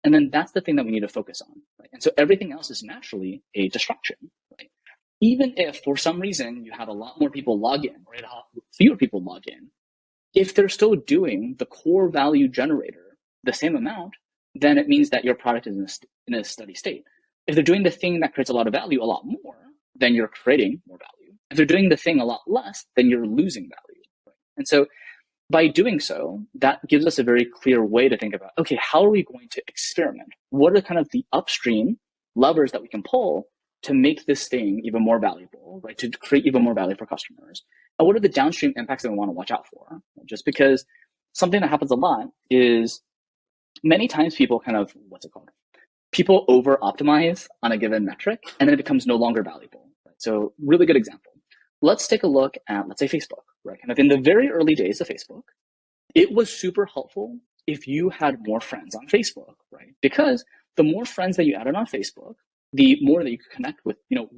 And then that's the thing that we need to focus on, right? And so everything else is naturally a distraction, right? Even if for some reason you have a lot more people log in or fewer people log in, if they're still doing the core value generator the same amount, then it means that your product is in a steady state. If they're doing the thing that creates a lot of value a lot more, then you're creating more value. If they're doing the thing a lot less, then you're losing value. Right? And so by doing so, that gives us a very clear way to think about, okay, how are we going to experiment? What are kind of the upstream levers that we can pull to make this thing even more valuable, right? To create even more value for customers? And what are the downstream impacts that we want to watch out for? Just because something that happens a lot is many times people kind of, people over optimize on a given metric and then it becomes no longer valuable. Right? So really good example. Let's take a look at, let's say Facebook, right? Kind of in the very early days of Facebook, it was super helpful if you had more friends on Facebook, right? Because the more friends that you added on Facebook, the more that you could connect with,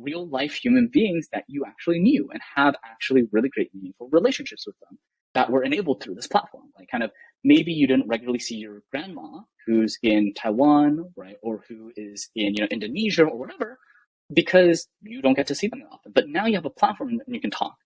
real life human beings that you actually knew and have actually really great, meaningful relationships with them that were enabled through this platform. Like kind of maybe you didn't regularly see your grandma who's in Taiwan, right? Or who is in, Indonesia or whatever, because you don't get to see them often. But now you have a platform and you can talk.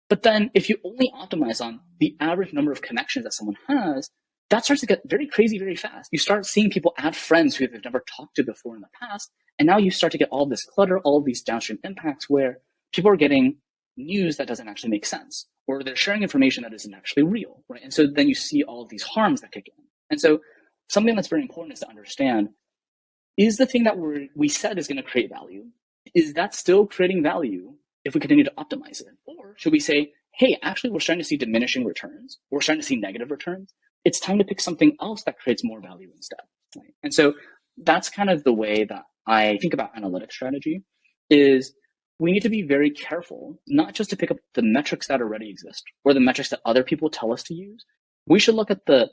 But then if you only optimize on the average number of connections that someone has, that starts to get very crazy very fast. You start seeing people add friends who they've never talked to before in the past. And now you start to get all this clutter, all these downstream impacts where people are getting news that doesn't actually make sense, or they're sharing information that isn't actually real, right? And so then you see all of these harms that kick in. And so something that's very important is to understand, is the thing that we said is going to create value, is that still creating value if we continue to optimize it? Or should we say, hey, actually, we're starting to see diminishing returns. We're starting to see negative returns. It's time to pick something else that creates more value instead. Right? And so that's kind of the way that I think about analytics strategy is we need to be very careful, not just to pick up the metrics that already exist or the metrics that other people tell us to use. We should look at the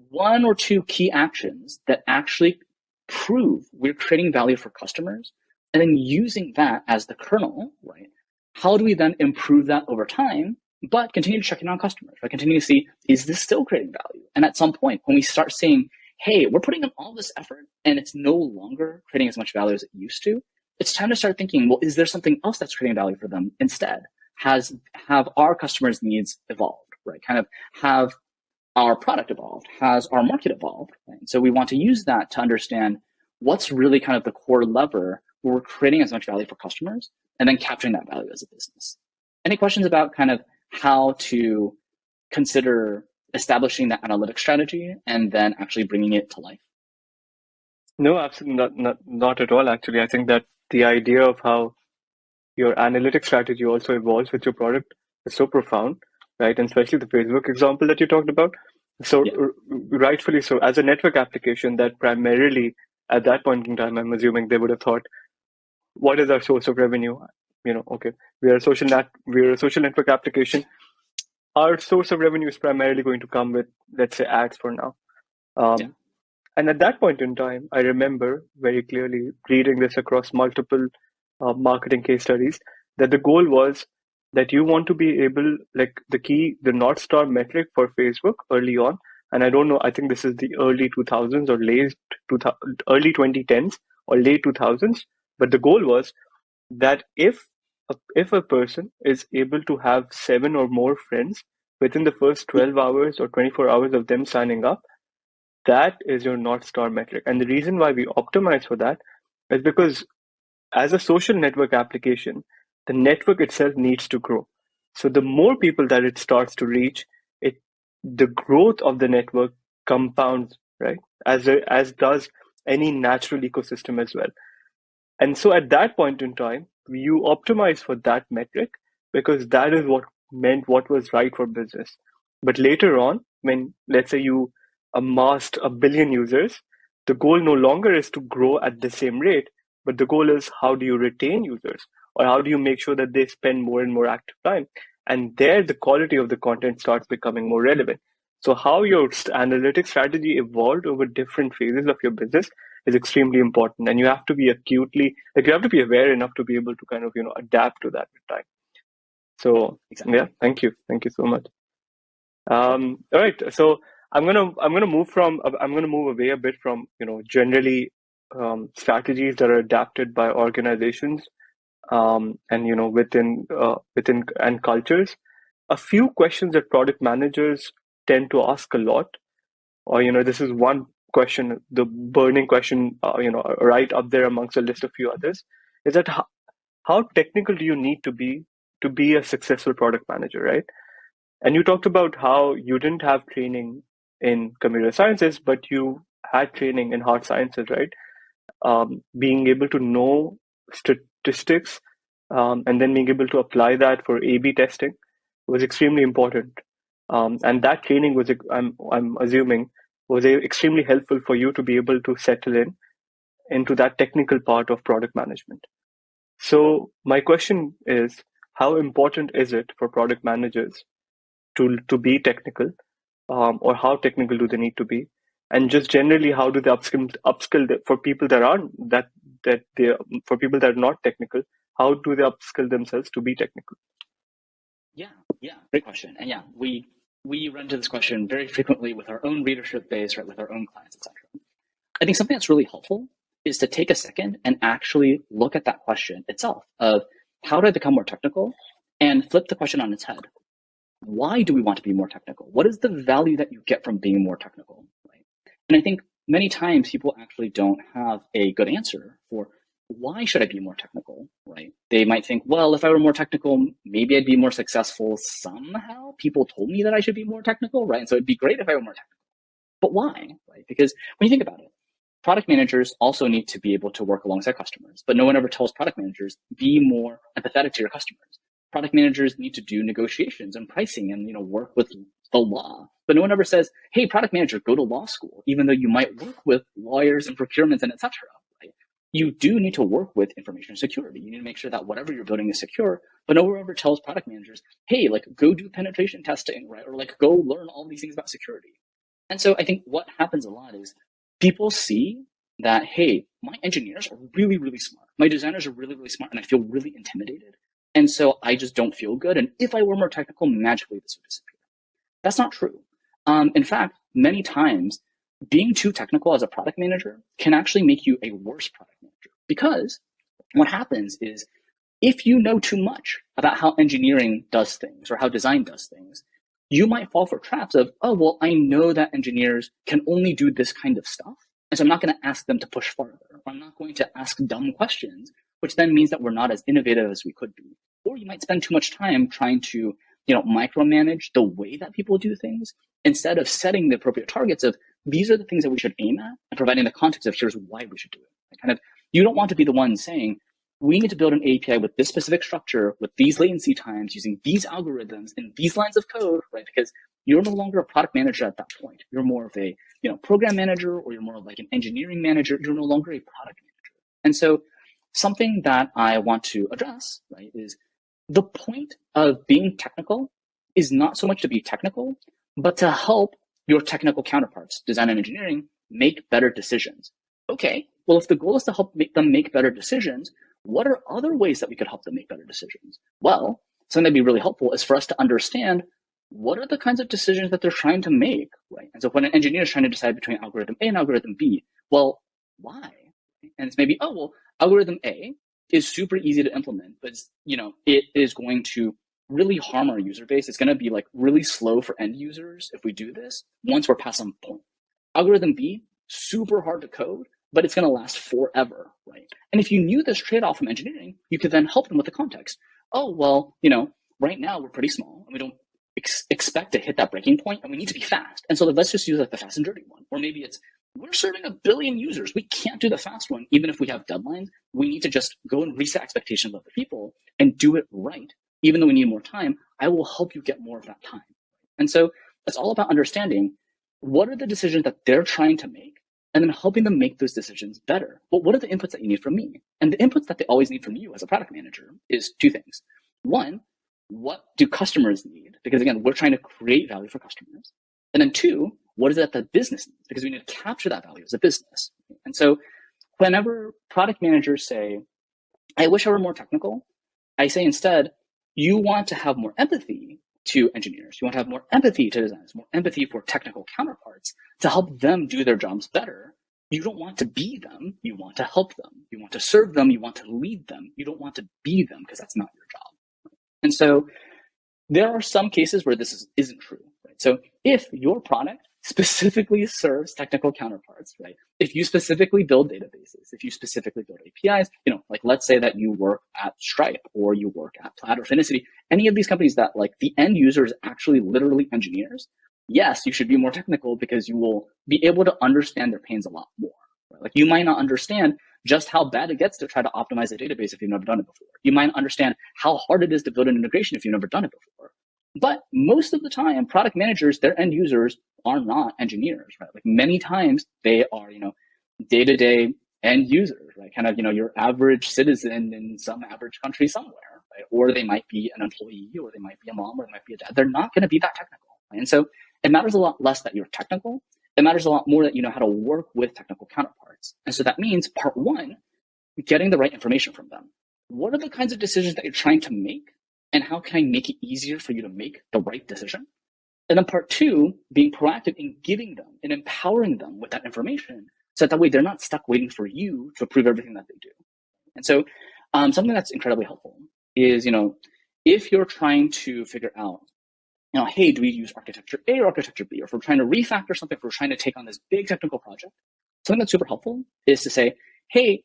one or two key actions that actually prove we're creating value for customers, and then using that as the kernel, right? How do we then improve that over time, but continue to check in on customers, right? Continue to see, is this still creating value? And at some point, when we start saying, hey, we're putting in all this effort and it's no longer creating as much value as it used to, it's time to start thinking, well, is there something else that's creating value for them instead? Have our customers' needs evolved, right? Kind of have our product evolved? Has our market evolved? Right? So we want to use that to understand what's really kind of the core lever where we're creating as much value for customers and then capturing that value as a business. Any questions about kind of how to consider establishing that analytic strategy and then actually bringing it to life? No, absolutely not at all, actually. I think that the idea of how your analytic strategy also evolves with your product is so profound, right? And especially the Facebook example that you talked about. So Yeah. rightfully so, as a network application that primarily at that point in time, I'm assuming they would have thought, what is our source of revenue? Okay, we're a social network application. Our source of revenue is primarily going to come with, let's say, ads for now. Yeah. And at that point in time, I remember very clearly reading this across multiple marketing case studies that the goal was that you want to be able, like the North Star metric for Facebook early on. And I don't know, I think this is the early 2000s or early 2010s or late 2000s. But the goal was that if a person is able to have 7 or more friends within the first 12 hours or 24 hours of them signing up, that is your North Star metric. And the reason why we optimize for that is because as a social network application, the network itself needs to grow. So the more people that it starts to reach, the growth of the network compounds, right? As does any natural ecosystem as well. And so at that point in time, you optimize for that metric because that is what meant what was right for business. But later on, when let's say you amassed 1 billion users, the goal no longer is to grow at the same rate, but the goal is how do you retain users or how do you make sure that they spend more and more active time? And there, the quality of the content starts becoming more relevant. So how your analytics strategy evolved over different phases of your business is extremely important, and you have to be you have to be aware enough to be able to kind of adapt to that with time. So Exactly. yeah, thank you so much. All right, so I'm gonna move away a bit from generally strategies that are adapted by organizations and within and cultures. A few questions that product managers tend to ask a lot, or this is one question, the burning question, right up there amongst a list of few others, is that how technical do you need to be a successful product manager, right? And you talked about how you didn't have training in computer sciences, but you had training in hard sciences, right? Being able to know statistics and then being able to apply that for A/B testing was extremely important. And that training was, I'm assuming, was extremely helpful for you to be able to settle into that technical part of product management. So my question is, how important is it for product managers to be technical? or how technical do they need to be? And just generally, how do they for people that aren't that they for people that are not technical? How do they upskill themselves to be technical? Yeah, great question. And yeah, we run into this question very frequently with our own readership base, right, with our own clients, etc. I think something that's really helpful is to take a second and actually look at that question itself of how do I become more technical, and flip the question on its head. Why do we want to be more technical? What is the value that you get from being more technical? Right? And I think many times people actually don't have a good answer for why should I be more technical, right? They might think, well, if I were more technical, maybe I'd be more successful somehow. People told me that I should be more technical, right? And so it'd be great if I were more technical. But why, right? Because when you think about it, product managers also need to be able to work alongside customers, but no one ever tells product managers, be more empathetic to your customers. Product managers need to do negotiations and pricing and work with the law. But no one ever says, hey, product manager, go to law school, even though you might work with lawyers and procurements and etc. Right? You do need to work with information security. You need to make sure that whatever you're building is secure, but no one ever tells product managers, hey, go do penetration testing, right? Or go learn all these things about security. And so I think what happens a lot is people see that, hey, my engineers are really, really smart. My designers are really, really smart, and I feel really intimidated. And so I just don't feel good. And if I were more technical, magically this would disappear. That's not true. In fact, many times being too technical as a product manager can actually make you a worse product manager, because what happens is if you know too much about how engineering does things or how design does things, you might fall for traps of, oh, well, I know that engineers can only do this kind of stuff, and so I'm not going to ask them to push farther. Or I'm not going to ask dumb questions, which then means that we're not as innovative as we could be. Or you might spend too much time trying to, micromanage the way that people do things, instead of setting the appropriate targets of these are the things that we should aim at, and providing the context of here's why we should do it. You don't want to be the one saying, we need to build an API with this specific structure, with these latency times, using these algorithms and these lines of code, right? Because you're no longer a product manager at that point. You're more of a program manager, or you're more like an engineering manager. You're no longer a product manager. And so something that I want to address, right, is the point of being technical is not so much to be technical, but to help your technical counterparts, design and engineering, make better decisions. Okay, well, if the goal is to help make them make better decisions, what are other ways that we could help them make better decisions? Well, something that'd be really helpful is for us to understand what are the kinds of decisions that they're trying to make, right? And so when an engineer is trying to decide between algorithm A and algorithm B, well, why? And it's maybe, oh, well, algorithm A is super easy to implement, but it is going to really harm our user base. It's going to be really slow for end users if we do this once we're past some point. Algorithm B, super hard to code, but it's going to last forever, right? And if you knew this trade-off from engineering, you could then help them with the context. Oh, well, right now we're pretty small and we don't expect to hit that breaking point, and we need to be fast. And so let's just use the fast and dirty one. Or maybe it's, we're serving 1 billion users. We can't do the fast one. Even if we have deadlines, we need to just go and reset expectations of the people and do it right. Even though we need more time, I will help you get more of that time. And so it's all about understanding what are the decisions that they're trying to make, and then helping them make those decisions better. But what are the inputs that you need from me? And the inputs that they always need from you as a product manager is 2 things. One, what do customers need? Because again, we're trying to create value for customers. And then 2, what is it that the business needs? Because we need to capture that value as a business. And so whenever product managers say, I wish I were more technical, I say instead, you want to have more empathy to engineers. You want to have more empathy to designers, more empathy for technical counterparts to help them do their jobs better. You don't want to be them. You want to help them. You want to serve them. You want to lead them. You don't want to be them, because that's not your job. And so there are some cases where this isn't true. Right? So if your product specifically serves technical counterparts, right? If you specifically build databases, if you specifically build APIs, let's say that you work at Stripe or you work at Plaid or Finicity, any of these companies that the end user is actually literally engineers, yes, you should be more technical, because you will be able to understand their pains a lot more. Right? You might not understand just how bad it gets to try to optimize a database if you've never done it before. You might not understand how hard it is to build an integration if you've never done it before. But most of the time, product managers, their end users are not engineers, right? Many times they are, day-to-day end users, right? Your average citizen in some average country somewhere, right? Or they might be an employee, or they might be a mom, or they might be a dad. They're not going to be that technical. Right? And so It matters a lot less that you're technical. It matters a lot more that you know how to work with technical counterparts. And so that means part one, getting the right information from them. What are the kinds of decisions that you're trying to make? And how can I make it easier for you to make the right decision? And then part two, being proactive in giving them and empowering them with that information so that way they're not stuck waiting for you to approve everything that they do. And so something that's incredibly helpful is, if you're trying to figure out, hey, do we use architecture A or architecture B? Or if we're trying to refactor something, if we're trying to take on this big technical project, something that's super helpful is to say, hey,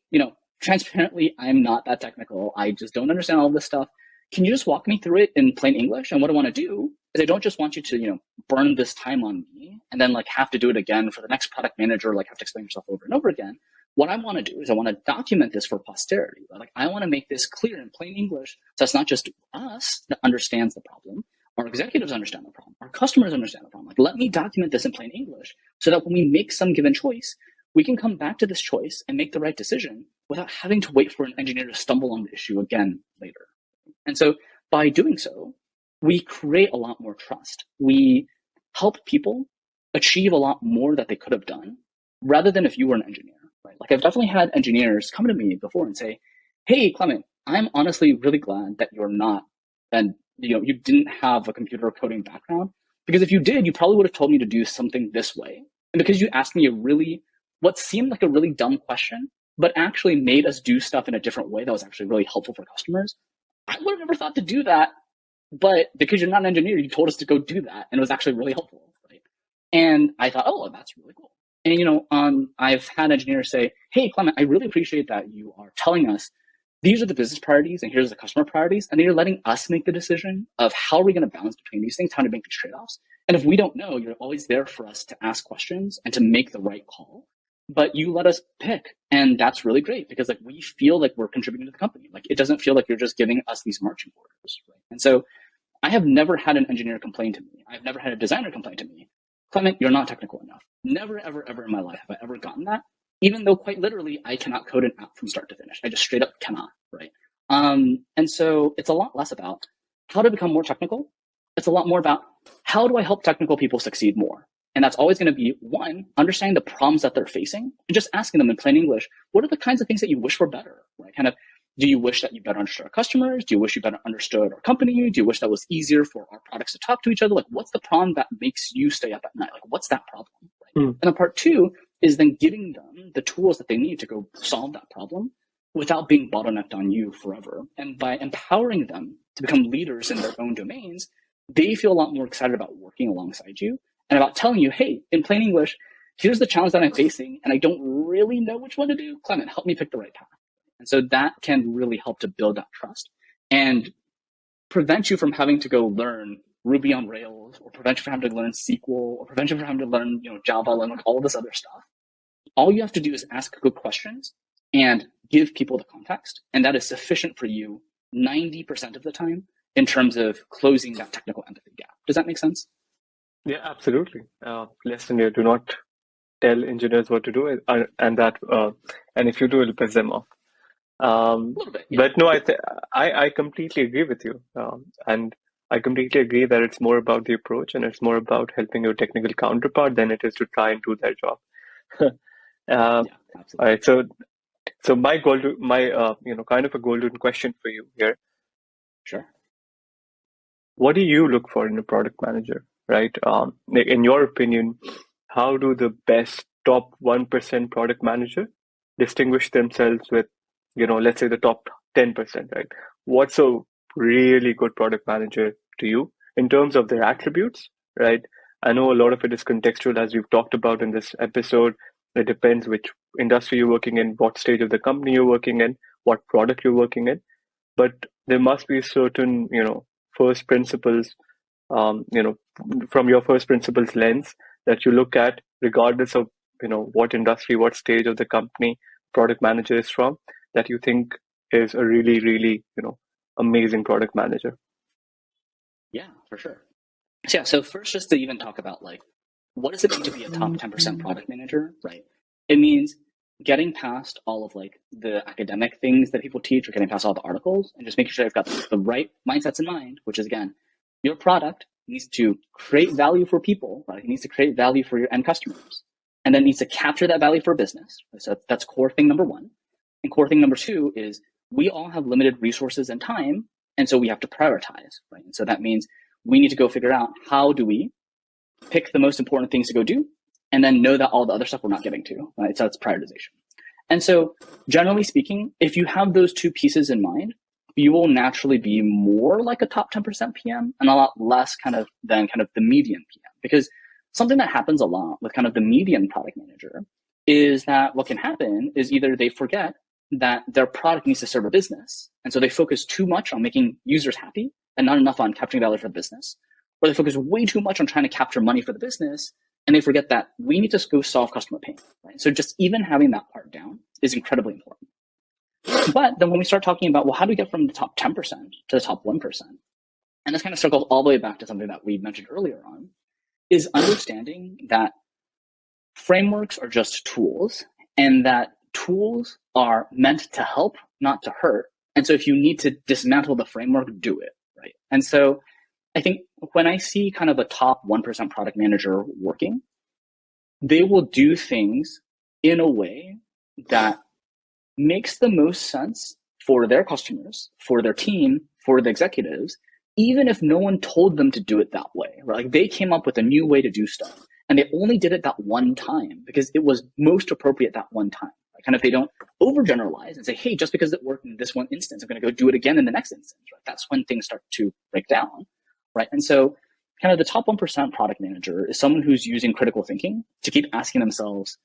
transparently, I'm not that technical. I just don't understand all this stuff. Can you just walk me through it in plain English? And what I want to do is I don't just want you to, burn this time on me and then have to do it again for the next product manager, have to explain yourself over and over again. What I want to do is I want to document this for posterity. I want to make this clear in plain English. So it's not just us that understands the problem. Our executives understand the problem. Our customers understand the problem. Let me document this in plain English so that when we make some given choice, we can come back to this choice and make the right decision without having to wait for an engineer to stumble on the issue again later. And so by doing so, we create a lot more trust. We help people achieve a lot more that they could have done rather than if you were an engineer, right? I've definitely had engineers come to me before and say, hey, Clement, I'm honestly really glad that you're not, and you didn't have a computer coding background, because if you did, you probably would have told me to do something this way. And because you asked me what seemed like a really dumb question, but actually made us do stuff in a different way that was actually really helpful for customers, I would have never thought to do that. But because you're not an engineer, you told us to go do that. And it was actually really helpful. Right? And I thought, oh, that's really cool. And, I've had engineers say, hey, Clement, I really appreciate that you are telling us these are the business priorities and here's the customer priorities. And then you're letting us make the decision of how are we going to balance between these things, how to make the trade-offs. And if we don't know, you're always there for us to ask questions and to make the right call. But you let us pick. And that's really great because we feel like we're contributing to the company. It doesn't feel like you're just giving us these marching orders. Right? And so I have never had an engineer complain to me. I've never had a designer complain to me. Clement, you're not technical enough. Never, ever, ever in my life have I ever gotten that. Even though quite literally, I cannot code an app from start to finish. I just straight up cannot, right? And so it's a lot less about how to become more technical. It's a lot more about how do I help technical people succeed more? And that's always going to be, one, understanding the problems that they're facing and just asking them in plain English, what are the kinds of things that you wish were better, right? Do you wish that you better understood our customers? Do you wish you better understood our company? Do you wish that was easier for our products to talk to each other? What's the problem that makes you stay up at night? What's that problem? Right? And then part two is then giving them the tools that they need to go solve that problem without being bottlenecked on you forever. And by empowering them to become leaders in their own domains, they feel a lot more excited about working alongside you and about telling you, hey, in plain English, here's the challenge that I'm facing, and I don't really know which one to do. Clement, help me pick the right path. And so that can really help to build that trust and prevent you from having to go learn Ruby on Rails, or prevent you from having to learn SQL, or prevent you from having to learn Java, and all this other stuff. All you have to do is ask good questions and give people the context, and that is sufficient for you 90% of the time in terms of closing that technical empathy gap. Does that make sense? Yeah, absolutely. Listen here, do not tell engineers what to do, and if you do, it'll piss them off. A little bit, yeah. But no, I completely agree with you, and I completely agree that it's more about the approach and it's more about helping your technical counterpart than it is to try and do their job. Yeah, All absolutely. right, so my kind of a golden question for you here. Sure. What do you look for in a product manager, right? In your opinion, how do the best top 1% product manager distinguish themselves with, let's say the top 10%, right? What's a really good product manager to you in terms of their attributes, right? I know a lot of it is contextual, as we've talked about in this episode. It depends which industry you're working in, what stage of the company you're working in, what product you're working in. But there must be certain, first principles, from your first principles lens that you look at, regardless of, what industry, what stage of the company product manager is from, that you think is a really, really, amazing product manager. Yeah, for sure. So first, just to even talk about what does it mean to be a top 10% product manager, right? It means getting past all of the academic things that people teach, or getting past all the articles, and just making sure I've got the right mindsets in mind, which is, again, your product needs to create value for people, right? It needs to create value for your end customers, and then needs to capture that value for business. So that's core thing number one. And core thing number two is we all have limited resources and time, and so we have to prioritize, right? And so that means we need to go figure out how do we pick the most important things to go do, and then know that all the other stuff we're not getting to, right? So it's prioritization. And so generally speaking, if you have those two pieces in mind, you will naturally be more like a top 10% PM and a lot less than the median PM. Because something that happens a lot with kind of the median product manager is that what can happen is either they forget that their product needs to serve a business, and so they focus too much on making users happy and not enough on capturing value for the business, or they focus way too much on trying to capture money for the business, and they forget that we need to go solve customer pain, right? So just even having that part down is incredibly important. But then when we start talking about, well, how do we get from the top 10% to the top 1%? And this kind of circles all the way back to something that we mentioned earlier on, is understanding that frameworks are just tools, and that tools are meant to help, not to hurt. And so if you need to dismantle the framework, do it, right? And so I think when I see kind of a top 1% product manager working, they will do things in a way that makes the most sense for their customers, for their team, for the executives, even if no one told them to do it that way, right? Like they came up with a new way to do stuff, and they only did it that one time because it was most appropriate that one time. Kind of, they don't overgeneralize and say, hey, just because it worked in this one instance, I'm going to go do it again in the next instance, right? That's when things start to break down, right? And so kind of the top 1% product manager is someone who's using critical thinking to keep asking themselves,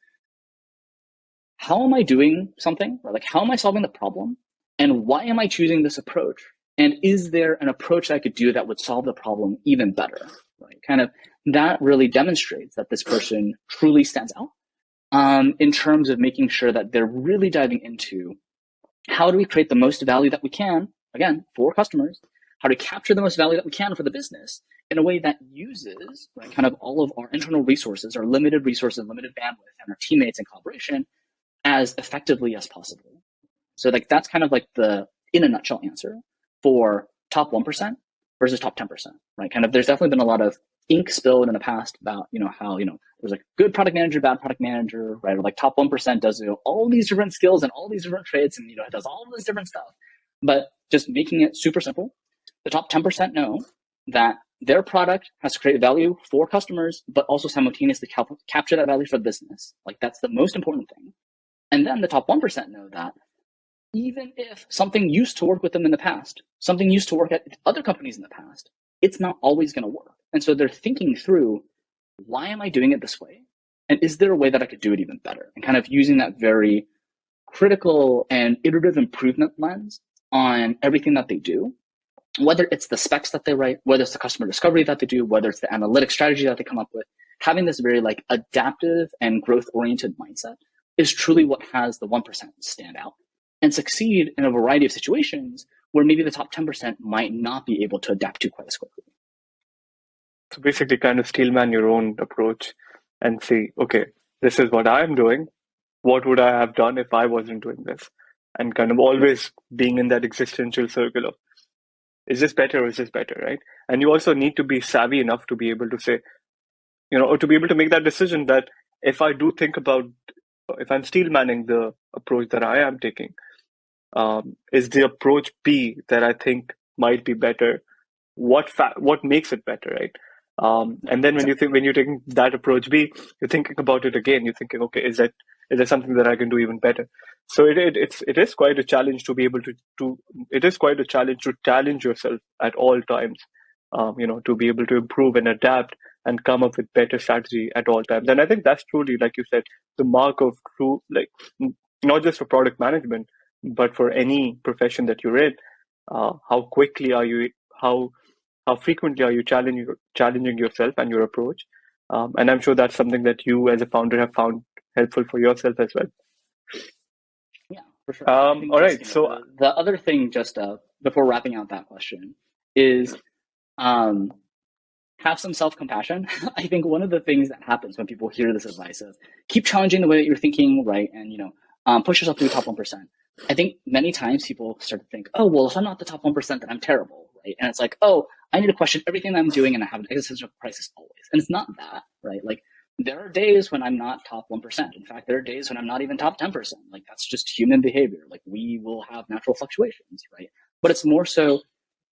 how am I doing something? Right? Like, how am I solving the problem? And why am I choosing this approach? And is there an approach that I could do that would solve the problem even better? Right? Kind of that really demonstrates that this person truly stands out in terms of making sure that they're really diving into how do we create the most value that we can, again, for customers, how to capture the most value that we can for the business in a way that uses, right, kind of all of our internal resources, our limited resources, limited bandwidth, and our teammates and collaboration as effectively as possible. So like that's kind of like the, in a nutshell, answer for top 1% versus top 10%, right? Kind of there's definitely been a lot of ink spilled in the past about, how, there's like good product manager, bad product manager, right? Or like top 1% does all these different skills and all these different traits and, it does all this different stuff. But just making it super simple, the top 10% know that their product has to create value for customers, but also simultaneously capture that value for the business. Like that's the most important thing. And then the top 1% know that even if something used to work with them in the past, something used to work at other companies in the past, it's not always going to work. And so they're thinking through, why am I doing it this way? And is there a way that I could do it even better? And kind of using that very critical and iterative improvement lens on everything that they do, whether it's the specs that they write, whether it's the customer discovery that they do, whether it's the analytic strategy that they come up with, having this very like adaptive and growth-oriented mindset is truly what has the 1% stand out and succeed in a variety of situations where maybe the top 10% might not be able to adapt to quite as quickly. So basically kind of steelman your own approach and say, okay, this is what I'm doing. What would I have done if I wasn't doing this? And kind of always being in that existential circle of, is this better or is this better, right? And you also need to be savvy enough to be able to say, or to be able to make that decision that if I do think about, if I'm steelmanning the approach that I am taking, is the approach B that I think might be better? What makes it better, right? And then when you're taking that approach B, you're thinking about it again. You're thinking, okay, is there something that I can do even better? So it is quite a challenge to be able to it is quite a challenge to challenge yourself at all times, to be able to improve and adapt and come up with better strategy at all times. And I think that's truly, like you said, the mark of true, like not just for product management, but for any profession that you're in. How quickly are you? How frequently are you challenging yourself and your approach? And I'm sure that's something that you as a founder have found helpful for yourself as well. Yeah, for sure. All right. So the other thing, just before wrapping out that question, is have some self-compassion. I think one of the things that happens when people hear this advice of keep challenging the way that you're thinking, right, and push yourself to the top 1%. I think many times people start to think, oh, well, if I'm not the top 1%, then I'm terrible. right? And it's like, oh, I need to question everything I'm doing and I have an existential crisis always. And it's not that, right? Like there are days when I'm not top 1%. In fact, there are days when I'm not even top 10%. Like that's just human behavior. Like we will have natural fluctuations, right? But it's more so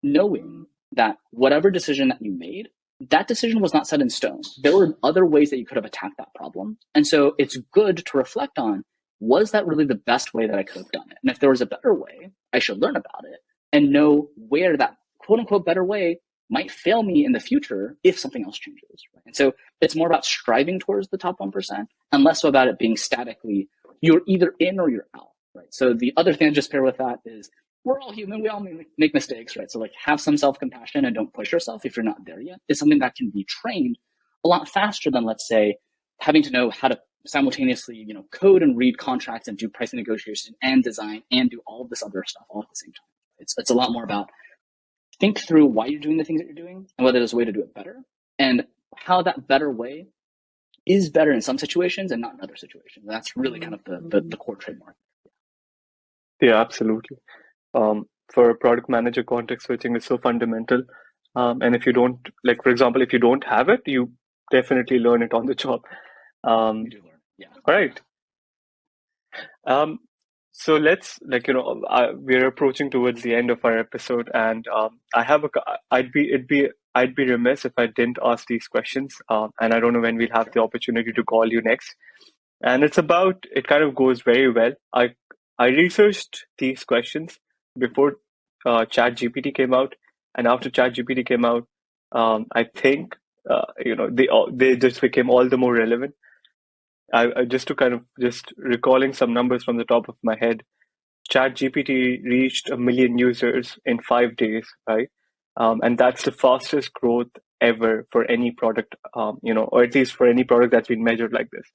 knowing that whatever decision that you made, that decision was not set in stone. There were other ways that you could have attacked that problem. And so it's good to reflect on, was that really the best way that I could have done it? And if there was a better way, I should learn about it and know where that quote unquote better way might fail me in the future if something else changes. Right? And so it's more about striving towards the top 1% and less so about it being statically, you're either in or you're out. Right. So the other thing to just pair with that is we're all human. We all make mistakes, right? So like have some self-compassion and don't push yourself if you're not there yet. It's something that can be trained a lot faster than, let's say, having to know how to simultaneously, code and read contracts and do pricing negotiation and design and do all of this other stuff all at the same time. It's a lot more about think through why you're doing the things that you're doing and whether there's a way to do it better and how that better way is better in some situations and not in other situations. That's really kind of the core trademark. Yeah, absolutely. For a product manager, context switching is so fundamental. And if you don't, like, for example, if you don't have it, you definitely learn it on the job. You do learn. Yeah. All right. So let's, we're approaching towards the end of our episode, and I'd be remiss if I didn't ask these questions. And I don't know when we'll have the opportunity to call you next. And it kind of goes very well. I researched these questions before ChatGPT came out, and after ChatGPT came out, I think they just became all the more relevant. I just to kind of just recalling some numbers from the top of my head, ChatGPT reached 1 million users in 5 days, right? And that's the fastest growth ever for any product, or at least for any product that's been measured like this.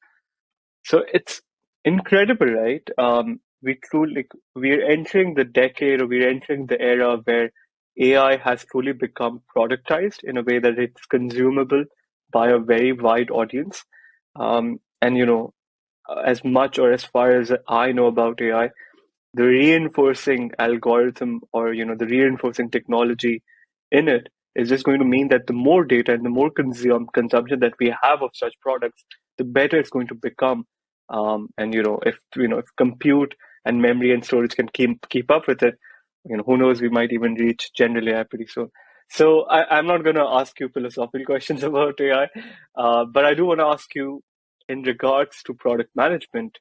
So it's incredible, right? We're entering the decade, or we're entering the era where AI has truly become productized in a way that it's consumable by a very wide audience. And as much or as far as I know about AI, the reinforcing algorithm or the reinforcing technology in it is just going to mean that the more data and the more consumption that we have of such products, the better it's going to become. And if compute and memory and storage can keep up with it, who knows, we might even reach general AI pretty soon. So I'm not going to ask you philosophical questions about AI, but I do want to ask you, in regards to product management,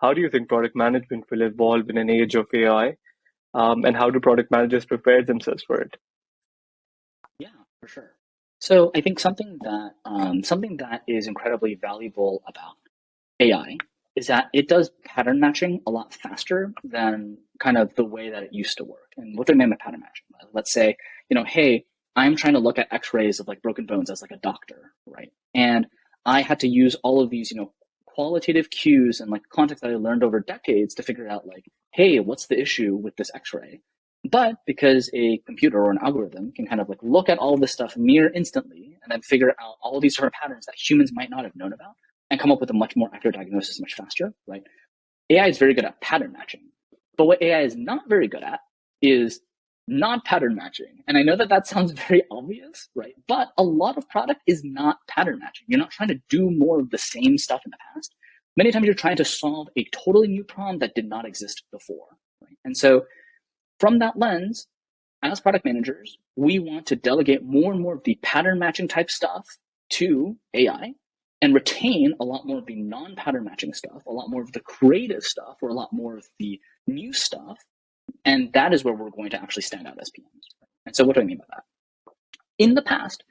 how do you think product management will evolve in an age of AI? And how do product managers prepare themselves for it? Yeah, for sure. So I think something that is incredibly valuable about AI is that it does pattern matching a lot faster than kind of the way that it used to work. And what do I mean by pattern matching? Let's say, hey, I'm trying to look at x-rays of like broken bones as like a doctor, right? And I had to use all of these, qualitative cues and like context that I learned over decades to figure out like, hey, what's the issue with this x-ray? But because a computer or an algorithm can kind of like look at all of this stuff near instantly and then figure out all of these different patterns that humans might not have known about and come up with a much more accurate diagnosis much faster, right? AI is very good at pattern matching. But what AI is not very good at is not pattern matching. And I know that that sounds very obvious, right? But a lot of product is not pattern matching. You're not trying to do more of the same stuff in the past. Many times you're trying to solve a totally new problem that did not exist before, right? And so from that lens, as product managers, we want to delegate more and more of the pattern matching type stuff to AI and retain a lot more of the non-pattern matching stuff, a lot more of the creative stuff, or a lot more of the new stuff. And that is where we're going to actually stand out as PMs. And so what do I mean by that? In the past,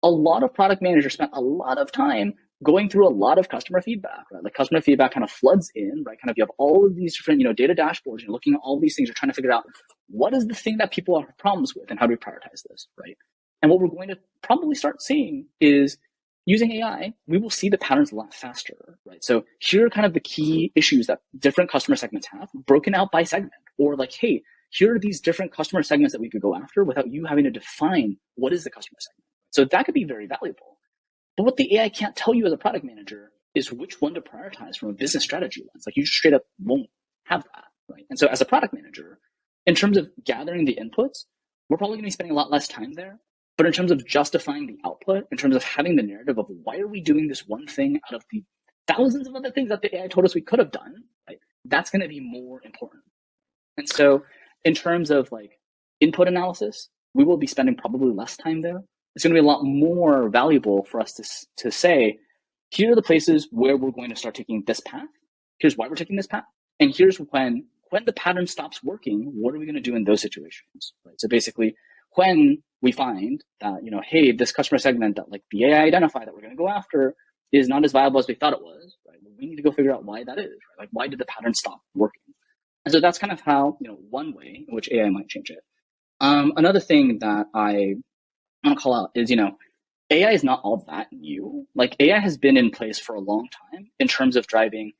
a lot of product managers spent a lot of time going through a lot of customer feedback, right? Like customer feedback kind of floods in, right? Kind of you have all of these different, data dashboards, you're looking at all these things, you're trying to figure out what is the thing that people have problems with and how do we prioritize this, right? And what we're going to probably start seeing is using AI, we will see the patterns a lot faster, right? So here are kind of the key issues that different customer segments have broken out by segment, or like, hey, here are these different customer segments that we could go after without you having to define what is the customer segment. So that could be very valuable. But what the AI can't tell you as a product manager is which one to prioritize from a business strategy lens. Like you just straight up won't have that, right? And so as a product manager, in terms of gathering the inputs, we're probably going to be spending a lot less time there. But in terms of justifying the output, in terms of having the narrative of why are we doing this one thing out of the thousands of other things that the AI told us we could have done, right? That's going to be more important. And so in terms of like input analysis, we will be spending probably less time there. It's going to be a lot more valuable for us to say, here are the places where we're going to start taking this path. Here's why we're taking this path. And here's when the pattern stops working, what are we going to do in those situations? Right? So basically, when we find that, hey, this customer segment that like the AI identified that we're going to go after is not as viable as we thought it was, right? Well, we need to go figure out why that is, right? Like, why did the pattern stop working? And so that's kind of how, one way in which AI might change it. Another thing that I want to call out is, AI is not all that new. Like AI has been in place for a long time in terms of driving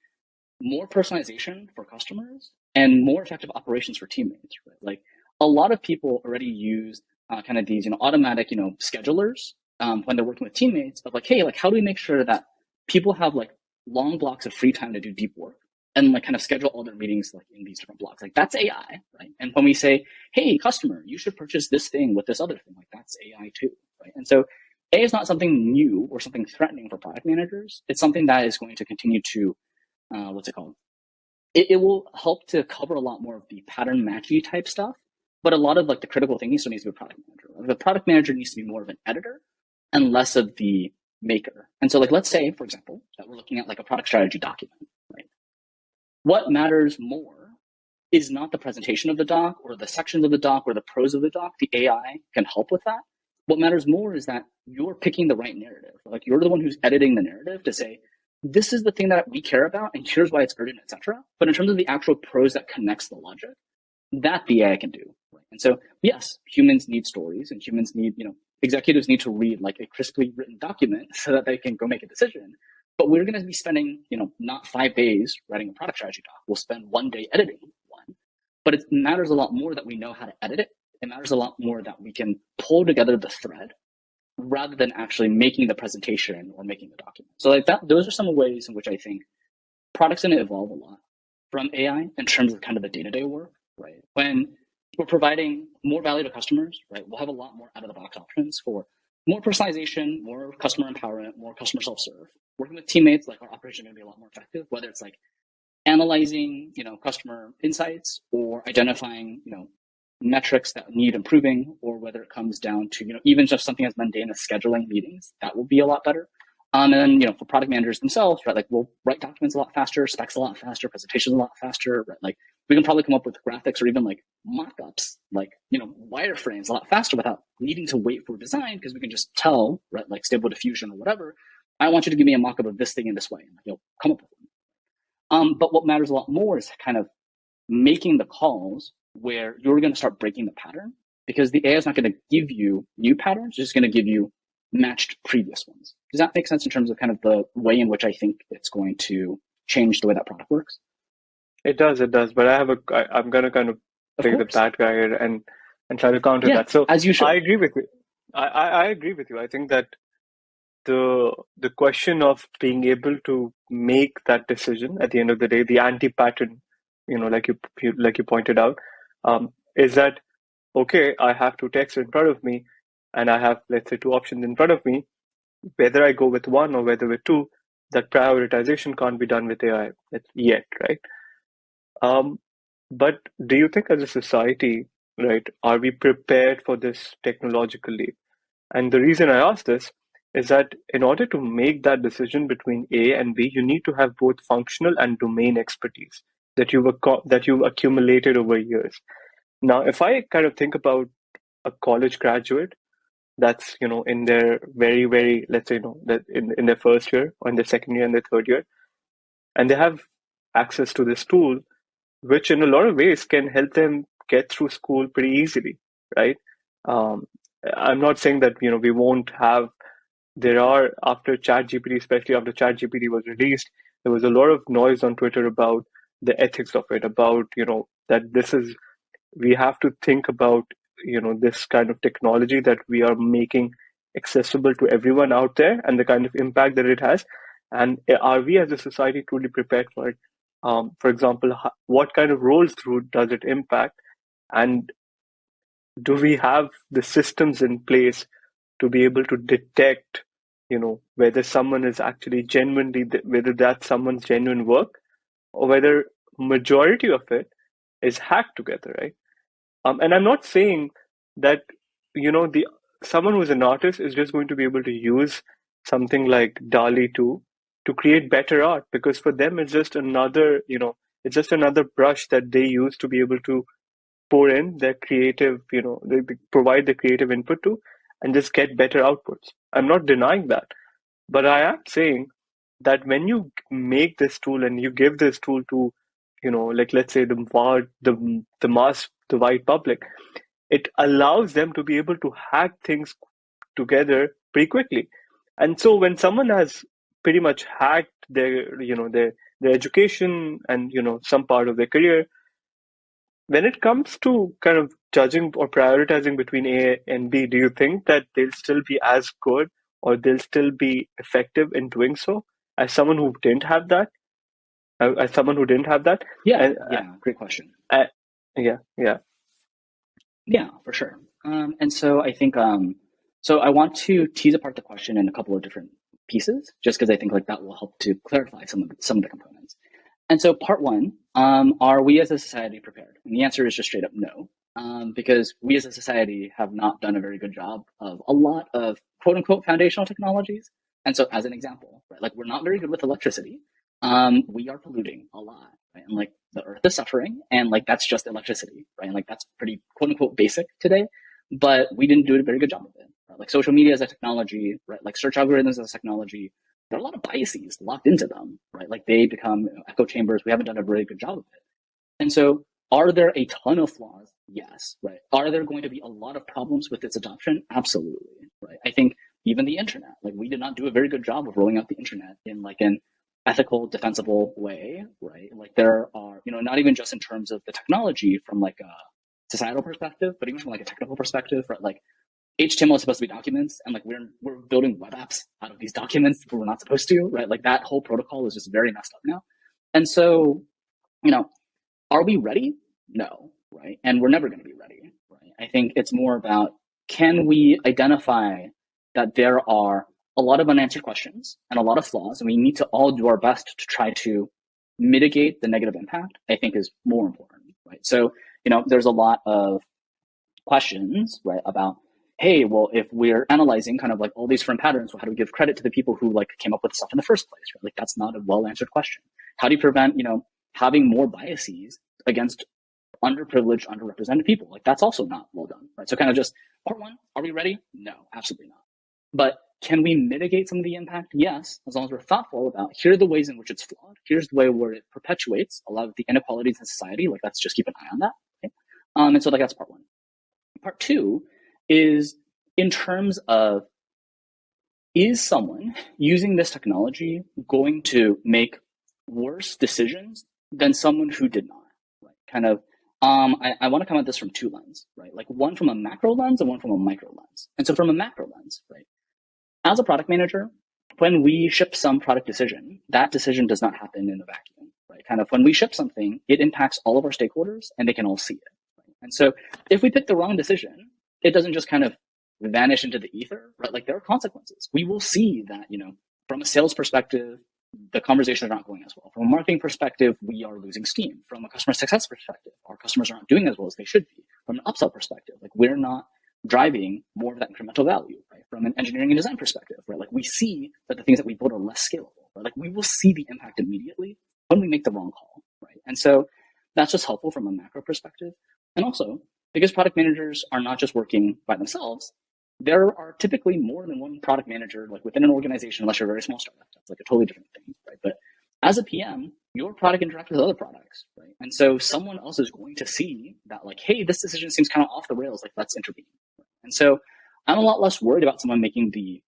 more personalization for customers and more effective operations for teammates, right? Like a lot of people already use kind of these, automatic, schedulers when they're working with teammates of like, hey, like how do we make sure that people have like long blocks of free time to do deep work and like kind of schedule all their meetings like in these different blocks? Like that's AI, right? And when we say, hey, customer, you should purchase this thing with this other thing, like that's AI too, right? And so AI is not something new or something threatening for product managers. It's something that is going to continue to, what's it called? It will help to cover a lot more of the pattern matchy type stuff, but a lot of like the critical thing still needs to be a product manager. Like, the product manager needs to be more of an editor and less of the maker. And so like, let's say, for example, that we're looking at like a product strategy document, right? What matters more is not the presentation of the doc or the sections of the doc or the prose of the doc. The AI can help with that. What matters more is that you're picking the right narrative. Like you're the one who's editing the narrative to say, this is the thing that we care about, and here's why it's urgent, etc. But in terms of the actual prose that connects the logic, that the AI can do. Right? And so, yes, humans need stories, and humans need, executives need to read like a crisply written document so that they can go make a decision. But we're going to be spending, not 5 days writing a product strategy doc. We'll spend 1 day editing one. But it matters a lot more that we know how to edit it. It matters a lot more that we can pull together the thread rather than actually making the presentation or making the document. So like that, those are some ways in which I think product's going to evolve a lot from AI in terms of kind of the day-to-day work, right? When we're providing more value to customers, right, we'll have a lot more out-of-the-box options for more personalization, more customer empowerment, more customer self-serve. Working with teammates, like our operation is going to be a lot more effective, whether it's like analyzing, customer insights or identifying, metrics that need improving, or whether it comes down to, even just something as mundane as scheduling meetings, that will be a lot better. And then, for product managers themselves, right, like we'll write documents a lot faster, specs a lot faster, presentations a lot faster, right? Like we can probably come up with graphics or even like mock-ups, like, wireframes a lot faster without needing to wait for design, because we can just tell, right, like Stable Diffusion or whatever, I want you to give me a mock-up of this thing in this way, and you'll come up with it. But what matters a lot more is kind of making the calls where you're going to start breaking the pattern, because the AI is not going to give you new patterns, it's just going to give you matched previous ones. Does that make sense in terms of kind of the way in which I think it's going to change the way that product works? It does. But I'm going to kind of play the bad guy here and try to counter that. So as you should. I agree with you. I agree with you. I think that the question of being able to make that decision at the end of the day, the anti-pattern, like you pointed out, is that okay? I have two texts in front of me, and I have, let's say, two options in front of me. Whether I go with one or whether with two, that prioritization can't be done with AI yet, right? But do you think as a society, right, are we prepared for this technological leap? And the reason I ask this is that in order to make that decision between A and B, you need to have both functional and domain expertise that you've accumulated over years. Now, if I kind of think about a college graduate that's in their very, very, let's say, that in their first year or in their second year and their third year, and they have access to this tool, which in a lot of ways can help them get through school pretty easily, right? I'm not saying that we won't have. There are, after ChatGPT, especially after ChatGPT was released, there was a lot of noise on Twitter about the ethics of it, about that we have to think about this kind of technology that we are making accessible to everyone out there and the kind of impact that it has, and are we as a society truly prepared for it? For example, what kind of roles does it impact, and do we have the systems in place to be able to detect, whether someone is actually genuinely, whether that's someone's genuine work or whether majority of it is hacked together, right? And I'm not saying that, the someone who's an artist is just going to be able to use something like DALI 2 to create better art, because for them it's just another, it's just another brush that they use to be able to pour in their creative, they provide the creative input to and just get better outputs. I'm not denying that. But I am saying that when you make this tool and you give this tool to, like let's say the mass, the wide public, it allows them to be able to hack things together pretty quickly. And so when someone has pretty much hacked their education and some part of their career, when it comes to kind of judging or prioritizing between A and B, do you think that they'll still be as good or they'll still be effective in doing so as someone who didn't have that? As someone who didn't have that? Yeah, And great question. yeah, yeah. Yeah, for sure. And so I think, so I want to tease apart the question in a couple of different pieces, just because I think like that will help to clarify some of the components. And so part one, are we as a society prepared? And the answer is just straight up no, because we as a society have not done a very good job of a lot of quote unquote foundational technologies. And so as an example, right, like we're not very good with electricity. We are polluting a lot, right? And like the earth is suffering, and like that's just electricity, right? And like that's pretty quote unquote basic today, but we didn't do a very good job of it, right? Like social media as a technology, right? Like search algorithms as a technology, there are a lot of biases locked into them, right? Like they become echo chambers. We haven't done a very good job of it. And so are there a ton of flaws? Yes, right. Are there going to be a lot of problems with its adoption? Absolutely, right. I think even the internet, like we did not do a very good job of rolling out the internet in like an ethical, defensible way, right? Like there are, not even just in terms of the technology from like a societal perspective, but even from like a technical perspective, right? Like HTML is supposed to be documents, and like we're building web apps out of these documents but we're not supposed to, right? Like that whole protocol is just very messed up now. And so, are we ready? No, right? And we're never going to be ready, right? I think it's more about, can we identify that there are a lot of unanswered questions and a lot of flaws, and we need to all do our best to try to mitigate the negative impact, I think is more important, right? So, there's a lot of questions, right, about, hey, well, if we're analyzing kind of like all these different patterns, well, how do we give credit to the people who like came up with stuff in the first place, right? Like that's not a well-answered question. How do you prevent, having more biases against underprivileged, underrepresented people? Like that's also not well done, right? So kind of just part one, are we ready? No, absolutely not. But can we mitigate some of the impact? Yes, as long as we're thoughtful about, here are the ways in which it's flawed. Here's the way where it perpetuates a lot of the inequalities in society. Like let's just keep an eye on that. Okay? And so like that's part one. Part two is in terms of, is someone using this technology going to make worse decisions than someone who did not? Right? Kind of, I want to come at this from two lenses, right? Like one from a macro lens and one from a micro lens. And so from a macro lens, right? As a product manager, when we ship some product decision, that decision does not happen in a vacuum, right? Kind of when we ship something, it impacts all of our stakeholders and they can all see it. Right? And so if we pick the wrong decision, it doesn't just kind of vanish into the ether, right? Like there are consequences. We will see that, from a sales perspective, the conversations are not going as well. From a marketing perspective, we are losing steam. From a customer success perspective, our customers are not doing as well as they should be. From an upsell perspective, like we're not driving more of that incremental value, right? From an engineering and design perspective, right? Like we see that the things that we build are less scalable, right? Like we will see the impact immediately when we make the wrong call, right? And so that's just helpful from a macro perspective. And also, because product managers are not just working by themselves, there are typically more than one product manager like within an organization, unless you're a very small startup. That's like a totally different thing, right? But as a PM, your product interacts with other products, right? And so someone else is going to see that like, hey, this decision seems kind of off the rails, like let's intervene. Right? And so I'm a lot less worried about someone making the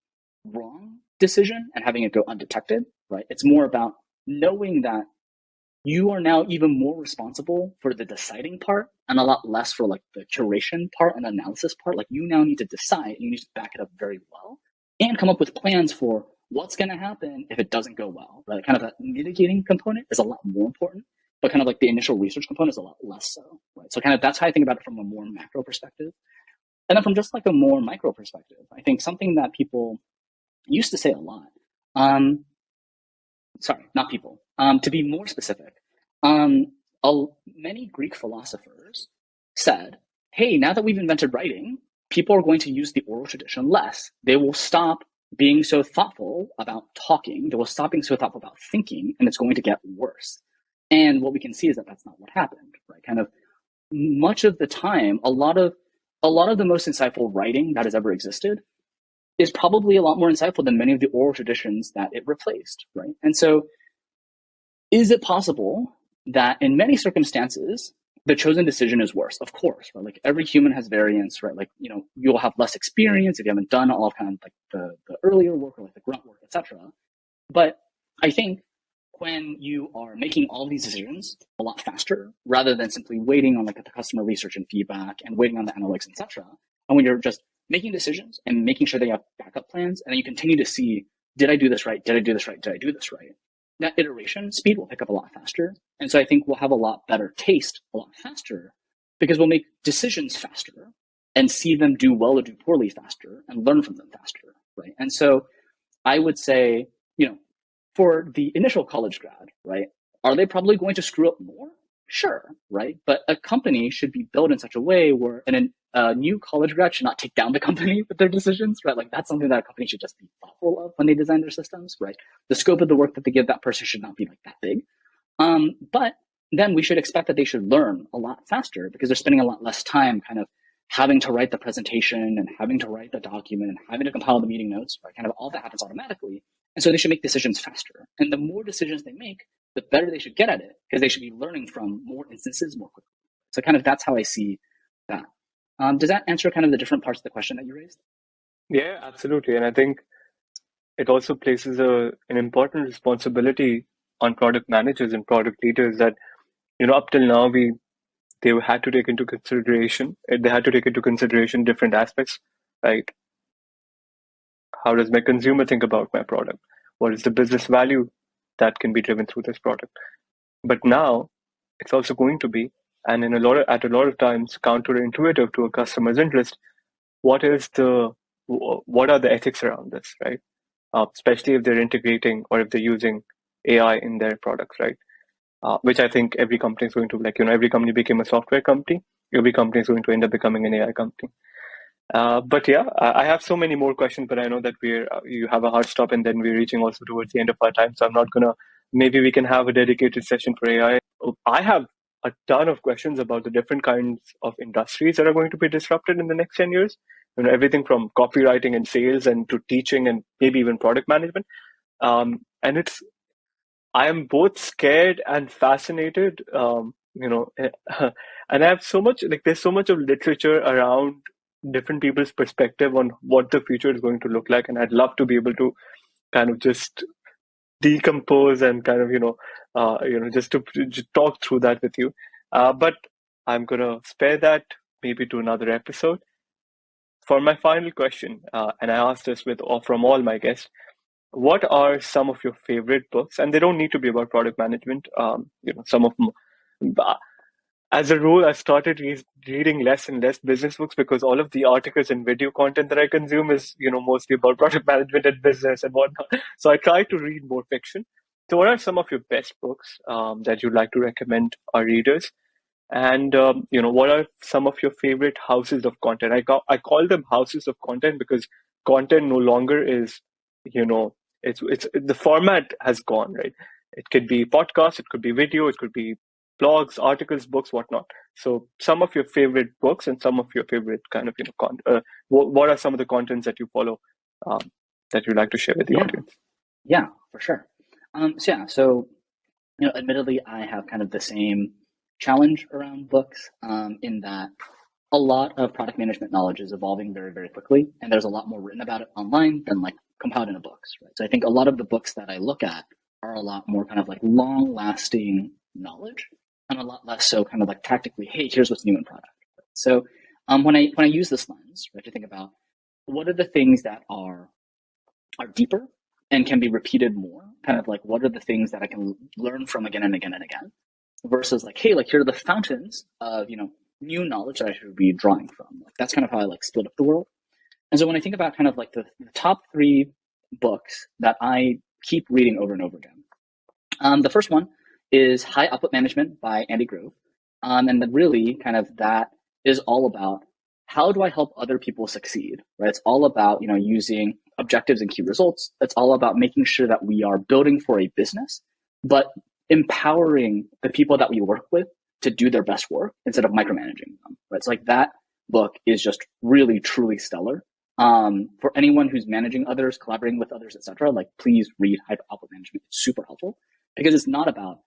wrong decision and having it go undetected, right? It's more about knowing that you are now even more responsible for the deciding part and a lot less for like the curation part and analysis part. Like you now need to decide, you need to back it up very well and come up with plans for what's going to happen if it doesn't go well, right? Kind of that mitigating component is a lot more important, but kind of like the initial research component is a lot less so, right? So kind of that's how I think about it from a more macro perspective. And then from just like a more micro perspective, I think something that people used to say a lot, sorry, not people, to be more specific, many Greek philosophers said, hey, now that we've invented writing, people are going to use the oral tradition less. They will stop being so thoughtful about talking. They will stop being so thoughtful about thinking, and it's going to get worse. And what we can see is that that's not what happened, right? Kind of much of the time, a lot of the most insightful writing that has ever existed is probably a lot more insightful than many of the oral traditions that it replaced, right? And so is it possible that in many circumstances, the chosen decision is worse? Of course, right? Like every human has variance, right? Like, you'll have less experience if you haven't done all of kind of like the earlier work or like the grunt work, etc. But I think when you are making all these decisions a lot faster, rather than simply waiting on like the customer research and feedback and waiting on the analytics, etc., and when you're just making decisions and making sure that you have backup plans, and then you continue to see, did I do this right? Did I do this right? Did I do this right? That iteration speed will pick up a lot faster. And so I think we'll have a lot better taste a lot faster because we'll make decisions faster and see them do well or do poorly faster and learn from them faster, right? And so I would say, for the initial college grad, right, are they probably going to screw up more? Sure, right? But a company should be built in such a way where a new college grad should not take down the company with their decisions, right? Like that's something that a company should just be thoughtful of when they design their systems, right? The scope of the work that they give that person should not be like that big. But then we should expect that they should learn a lot faster because they're spending a lot less time kind of having to write the presentation and having to write the document and having to compile the meeting notes, right? Kind of all that happens automatically. And so they should make decisions faster. And the more decisions they make, the better they should get at it because they should be learning from more instances more quickly. So kind of that's how I see that. Does that answer kind of the different parts of the question that you raised? Yeah, absolutely. And I think it also places an important responsibility on product managers and product leaders that, up till now, they had to take into consideration, different aspects, right? How does my consumer think about my product? What is the business value that can be driven through this product? But now it's also going to be, and at a lot of times, counterintuitive to a customer's interest. What are the ethics around this, right? Especially if they're integrating or if they're using AI in their products, right? Which I think every company is going to, every company became a software company. Every company is going to end up becoming an AI company. But yeah, I have so many more questions, but I know that you have a hard stop and then we're reaching also towards the end of our time. So I'm not maybe we can have a dedicated session for AI. I have a ton of questions about the different kinds of industries that are going to be disrupted in the next 10 years. Everything from copywriting and sales and to teaching and maybe even product management. And I am both scared and fascinated, and I have so much, there's so much of literature around different people's perspective on what the future is going to look like. And I'd love to be able to kind of just decompose and kind of, just to talk through that with you. But I'm going to spare that maybe to another episode. For my final question, and I asked this from all my guests, what are some of your favorite books? And they don't need to be about product management. Some of them. As a rule, I've started reading less and less business books because all of the articles and video content that I consume is, mostly about product management and business and whatnot. So I try to read more fiction. So what are some of your best books that you'd like to recommend our readers? And, what are some of your favorite houses of content? I call them houses of content because content no longer is, it's the format has gone, right? It could be podcast, it could be video, it could be blogs, articles, books, whatnot. So some of your favorite books and some of your favorite kind of, what are some of the contents that you follow that you'd like to share with the audience? Yeah, for sure. So admittedly, I have kind of the same challenge around books in that a lot of product management knowledge is evolving very, very quickly, and there's a lot more written about it online than like compiled into books, right? So I think a lot of the books that I look at are a lot more kind of like long-lasting knowledge and a lot less so kind of like tactically, hey, here's what's new in product. So when I use this lens, right, to think about what are the things that are deeper and can be repeated more, kind of like what are the things that I can learn from again and again and again, versus like, hey, like here are the fountains of new knowledge that I should be drawing from. Like that's kind of how I like split up the world. And so when I think about kind of like the top 3 books that I keep reading over and over again, the first one is High Output Management by Andy Grove. And then really kind of that is all about how do I help other people succeed, right? It's all about, using objectives and key results. It's all about making sure that we are building for a business, but empowering the people that we work with to do their best work instead of micromanaging them, right? It's like that book is just really, truly stellar. For anyone who's managing others, collaborating with others, etc., like please read High Output Management. It's super helpful because it's not about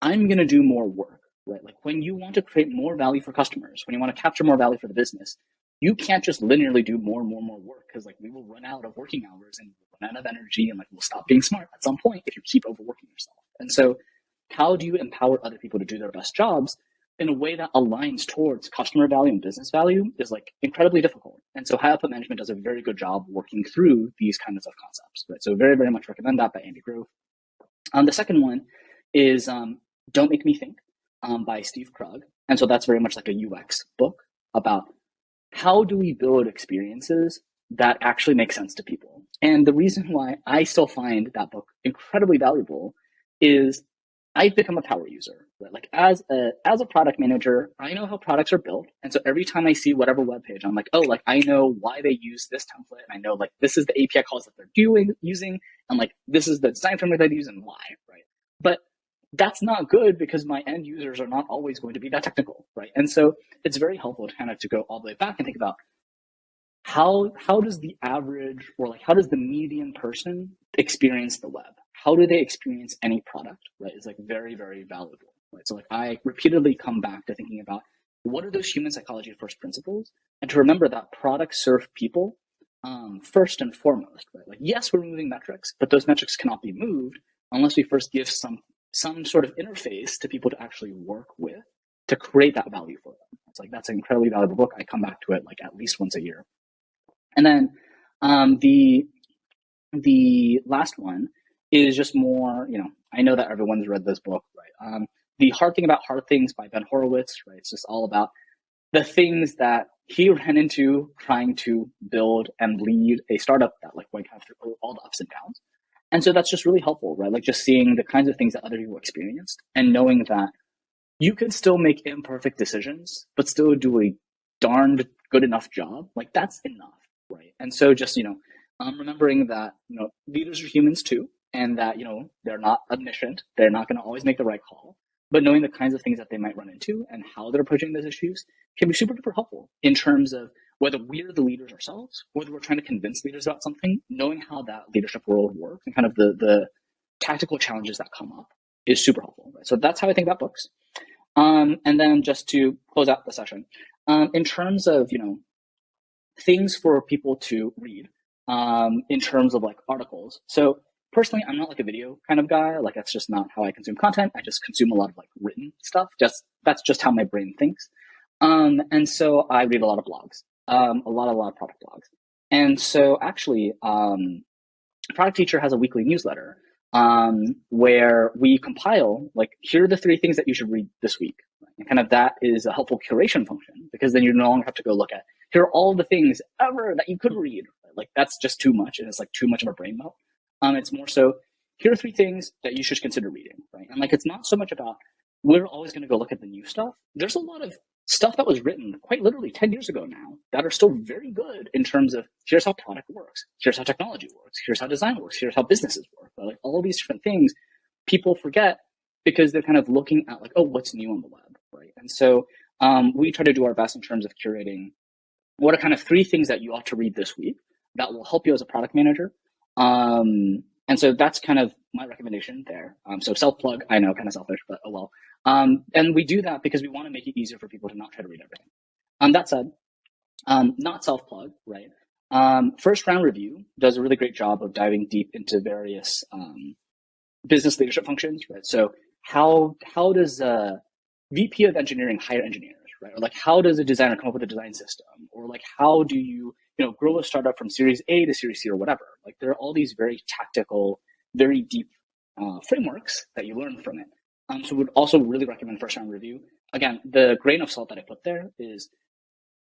I'm going to do more work, right? Like when you want to create more value for customers, when you want to capture more value for the business, you can't just linearly do more and more and more work because like we will run out of working hours and run out of energy and like we'll stop being smart at some point if you keep overworking yourself. And so how do you empower other people to do their best jobs in a way that aligns towards customer value and business value is like incredibly difficult. And so High Output Management does a very good job working through these kinds of concepts, right? So very, very much recommend that by Andy Grove. The second one is Don't Make Me Think by Steve Krug. And so that's very much like a UX book about how do we build experiences that actually make sense to people. And the reason why I still find that book incredibly valuable is I've become a power user, right? Like as a product manager, I know how products are built. And so every time I see whatever web page, I'm like, oh, like I know why they use this template. And I know like this is the API calls that they're using. And like this is the design framework they use and why, right? But that's not good because my end users are not always going to be that technical, right? And so it's very helpful to kind of to go all the way back and think about how does the average or like how does the median person experience the web? How do they experience any product, right? It's like very, very valuable, right? So like I repeatedly come back to thinking about what are those human psychology first principles and to remember that products serve people first and foremost, right? Like yes, we're moving metrics, but those metrics cannot be moved unless we first give some sort of interface to people to actually work with to create that value for them. It's like that's an incredibly valuable book. I come back to it like at least once a year. And then the last one is just more, I know that everyone's read this book, right? The Hard Thing About Hard Things by Ben Horowitz, right? It's just all about the things that he ran into trying to build and lead a startup that like went kind of through all the ups and downs. And so that's just really helpful, right? Like just seeing the kinds of things that other people experienced and knowing that you can still make imperfect decisions, but still do a darned good enough job. Like that's enough, right? And so just, remembering that, leaders are humans too, and that, they're not omniscient. They're not going to always make the right call, but knowing the kinds of things that they might run into and how they're approaching those issues can be super duper helpful in terms of whether we're the leaders ourselves, whether we're trying to convince leaders about something, knowing how that leadership world works and kind of the tactical challenges that come up is super helpful. Right? So that's how I think about books. And then just to close out the session, in terms of, things for people to read, in terms of like articles. So personally, I'm not like a video kind of guy. Like that's just not how I consume content. I just consume a lot of like written stuff. That's just how my brain thinks. And so I read a lot of blogs. A lot of product blogs. And so actually, Product Teacher has a weekly newsletter where we compile, like, here are the 3 things that you should read this week. And kind of that is a helpful curation function because then you no longer have to go look at, here are all the things ever that you could read. Like, that's just too much. And it's like too much of a brain melt. It's more so, here are 3 things that you should consider reading, right? And like, it's not so much about, we're always going to go look at the new stuff. There's a lot of stuff that was written quite literally 10 years ago now that are still very good in terms of here's how product works, here's how technology works, here's how design works, here's how businesses work. But like all these different things people forget because they're kind of looking at like, oh, what's new on the web, right? And so we try to do our best in terms of curating what are kind of 3 things that you ought to read this week that will help you as a product manager. And so that's kind of my recommendation there. So self-plug, I know, kind of selfish, but oh well. And we do that because we want to make it easier for people to not try to read everything. That said, not self-plug, right? First Round Review does a really great job of diving deep into various business leadership functions, right? So how does a VP of engineering hire engineers, right? Or like how does a designer come up with a design system? Or like how do you grow a startup from Series A to Series C or whatever? Like there are all these very tactical, very deep frameworks that you learn from it. So would also really recommend First Round Review. again, the grain of salt that I put there is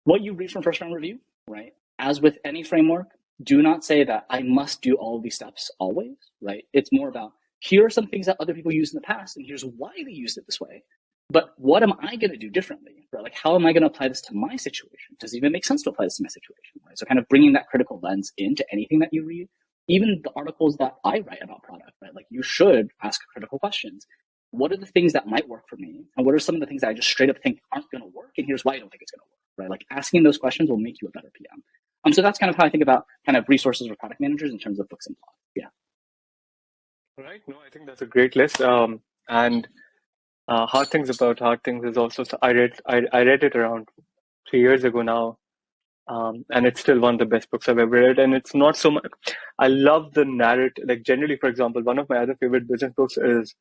what you read from first round review, right? As with any framework, do not say that I must do all of these steps always, right? It's more about here are some things that other people used in the past, and here's why they used it this way. But what am I going to do differently? Right? Like, how am I going to apply this to my situation? Does it even make sense to apply this to my situation? Right? So kind of bringing that critical lens into anything that you read, even the articles that I write about product, right? Like, you should ask critical questions. What are the things that might work for me? And what are some of the things that I just straight up think aren't going to work? And here's why I don't think it's going to work, right? Like, asking those questions will make you a better PM. So that's kind of how I think about kind of resources for product managers in terms of books and blogs. Yeah. Right. No, I think that's a great list. And Hard Things About Hard Things is also, I read it around 3 years ago now. And it's still one of the best books I've ever read. And it's not so much, I love the narrative. Like, generally, for example, one of my other favorite business books is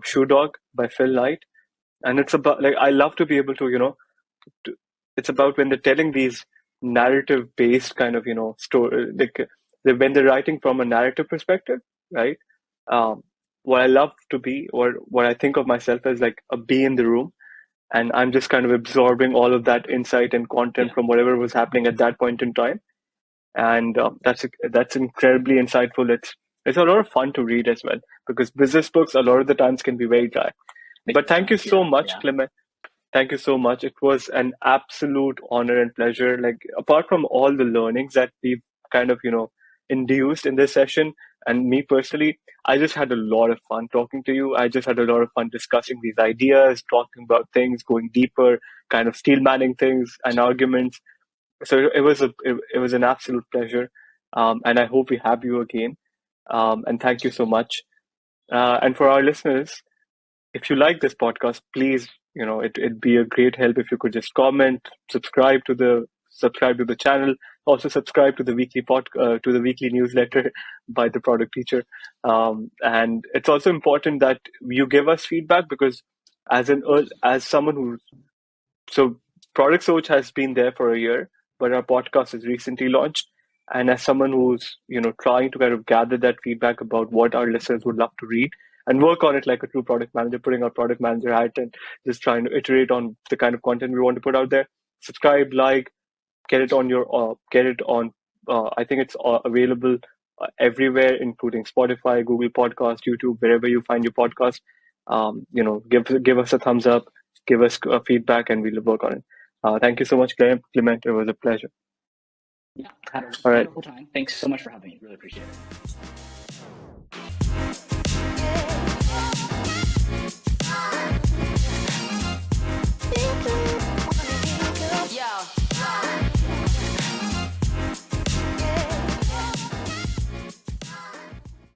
Shoe Dog by Phil Knight. And it's about, like, I love to be able to, it's about when they're telling these narrative based kind of, story, like when they're writing from a narrative perspective, right? Um, what I love to be, or what I think of myself as like a bee in the room, and I'm just kind of absorbing all of that insight and content from whatever was happening at that point in time, and that's incredibly insightful. It's a lot of fun to read as well, because business books a lot of the times can be very dry. But thank you so much, Clement. Thank you so much. It was an absolute honor and pleasure. Like, apart from all the learnings that we've kind of, induced in this session, and me personally, I just had a lot of fun talking to you. I just had a lot of fun discussing these ideas, talking about things, going deeper, kind of steel manning things and arguments. So it was an absolute pleasure. And I hope we have you again. And thank you so much. And for our listeners, if you like this podcast, please, it'd be a great help if you could just comment, subscribe to the channel, also subscribe to the to the weekly newsletter by the product teacher. And it's also important that you give us feedback, because as someone so Product Soch has been there for a year, but our podcast is recently launched. And as someone who's, trying to kind of gather that feedback about what our listeners would love to read and work on it like a true product manager, putting our product manager hat and just trying to iterate on the kind of content we want to put out there. Subscribe, like, get it on, I think it's available everywhere, including Spotify, Google Podcast, YouTube, wherever you find your podcast. Give us a thumbs up, give us feedback, and we'll work on it. Thank you so much, Clement. It was a pleasure. Yeah, had a wonderful time. Thanks so much for having me. Really appreciate it.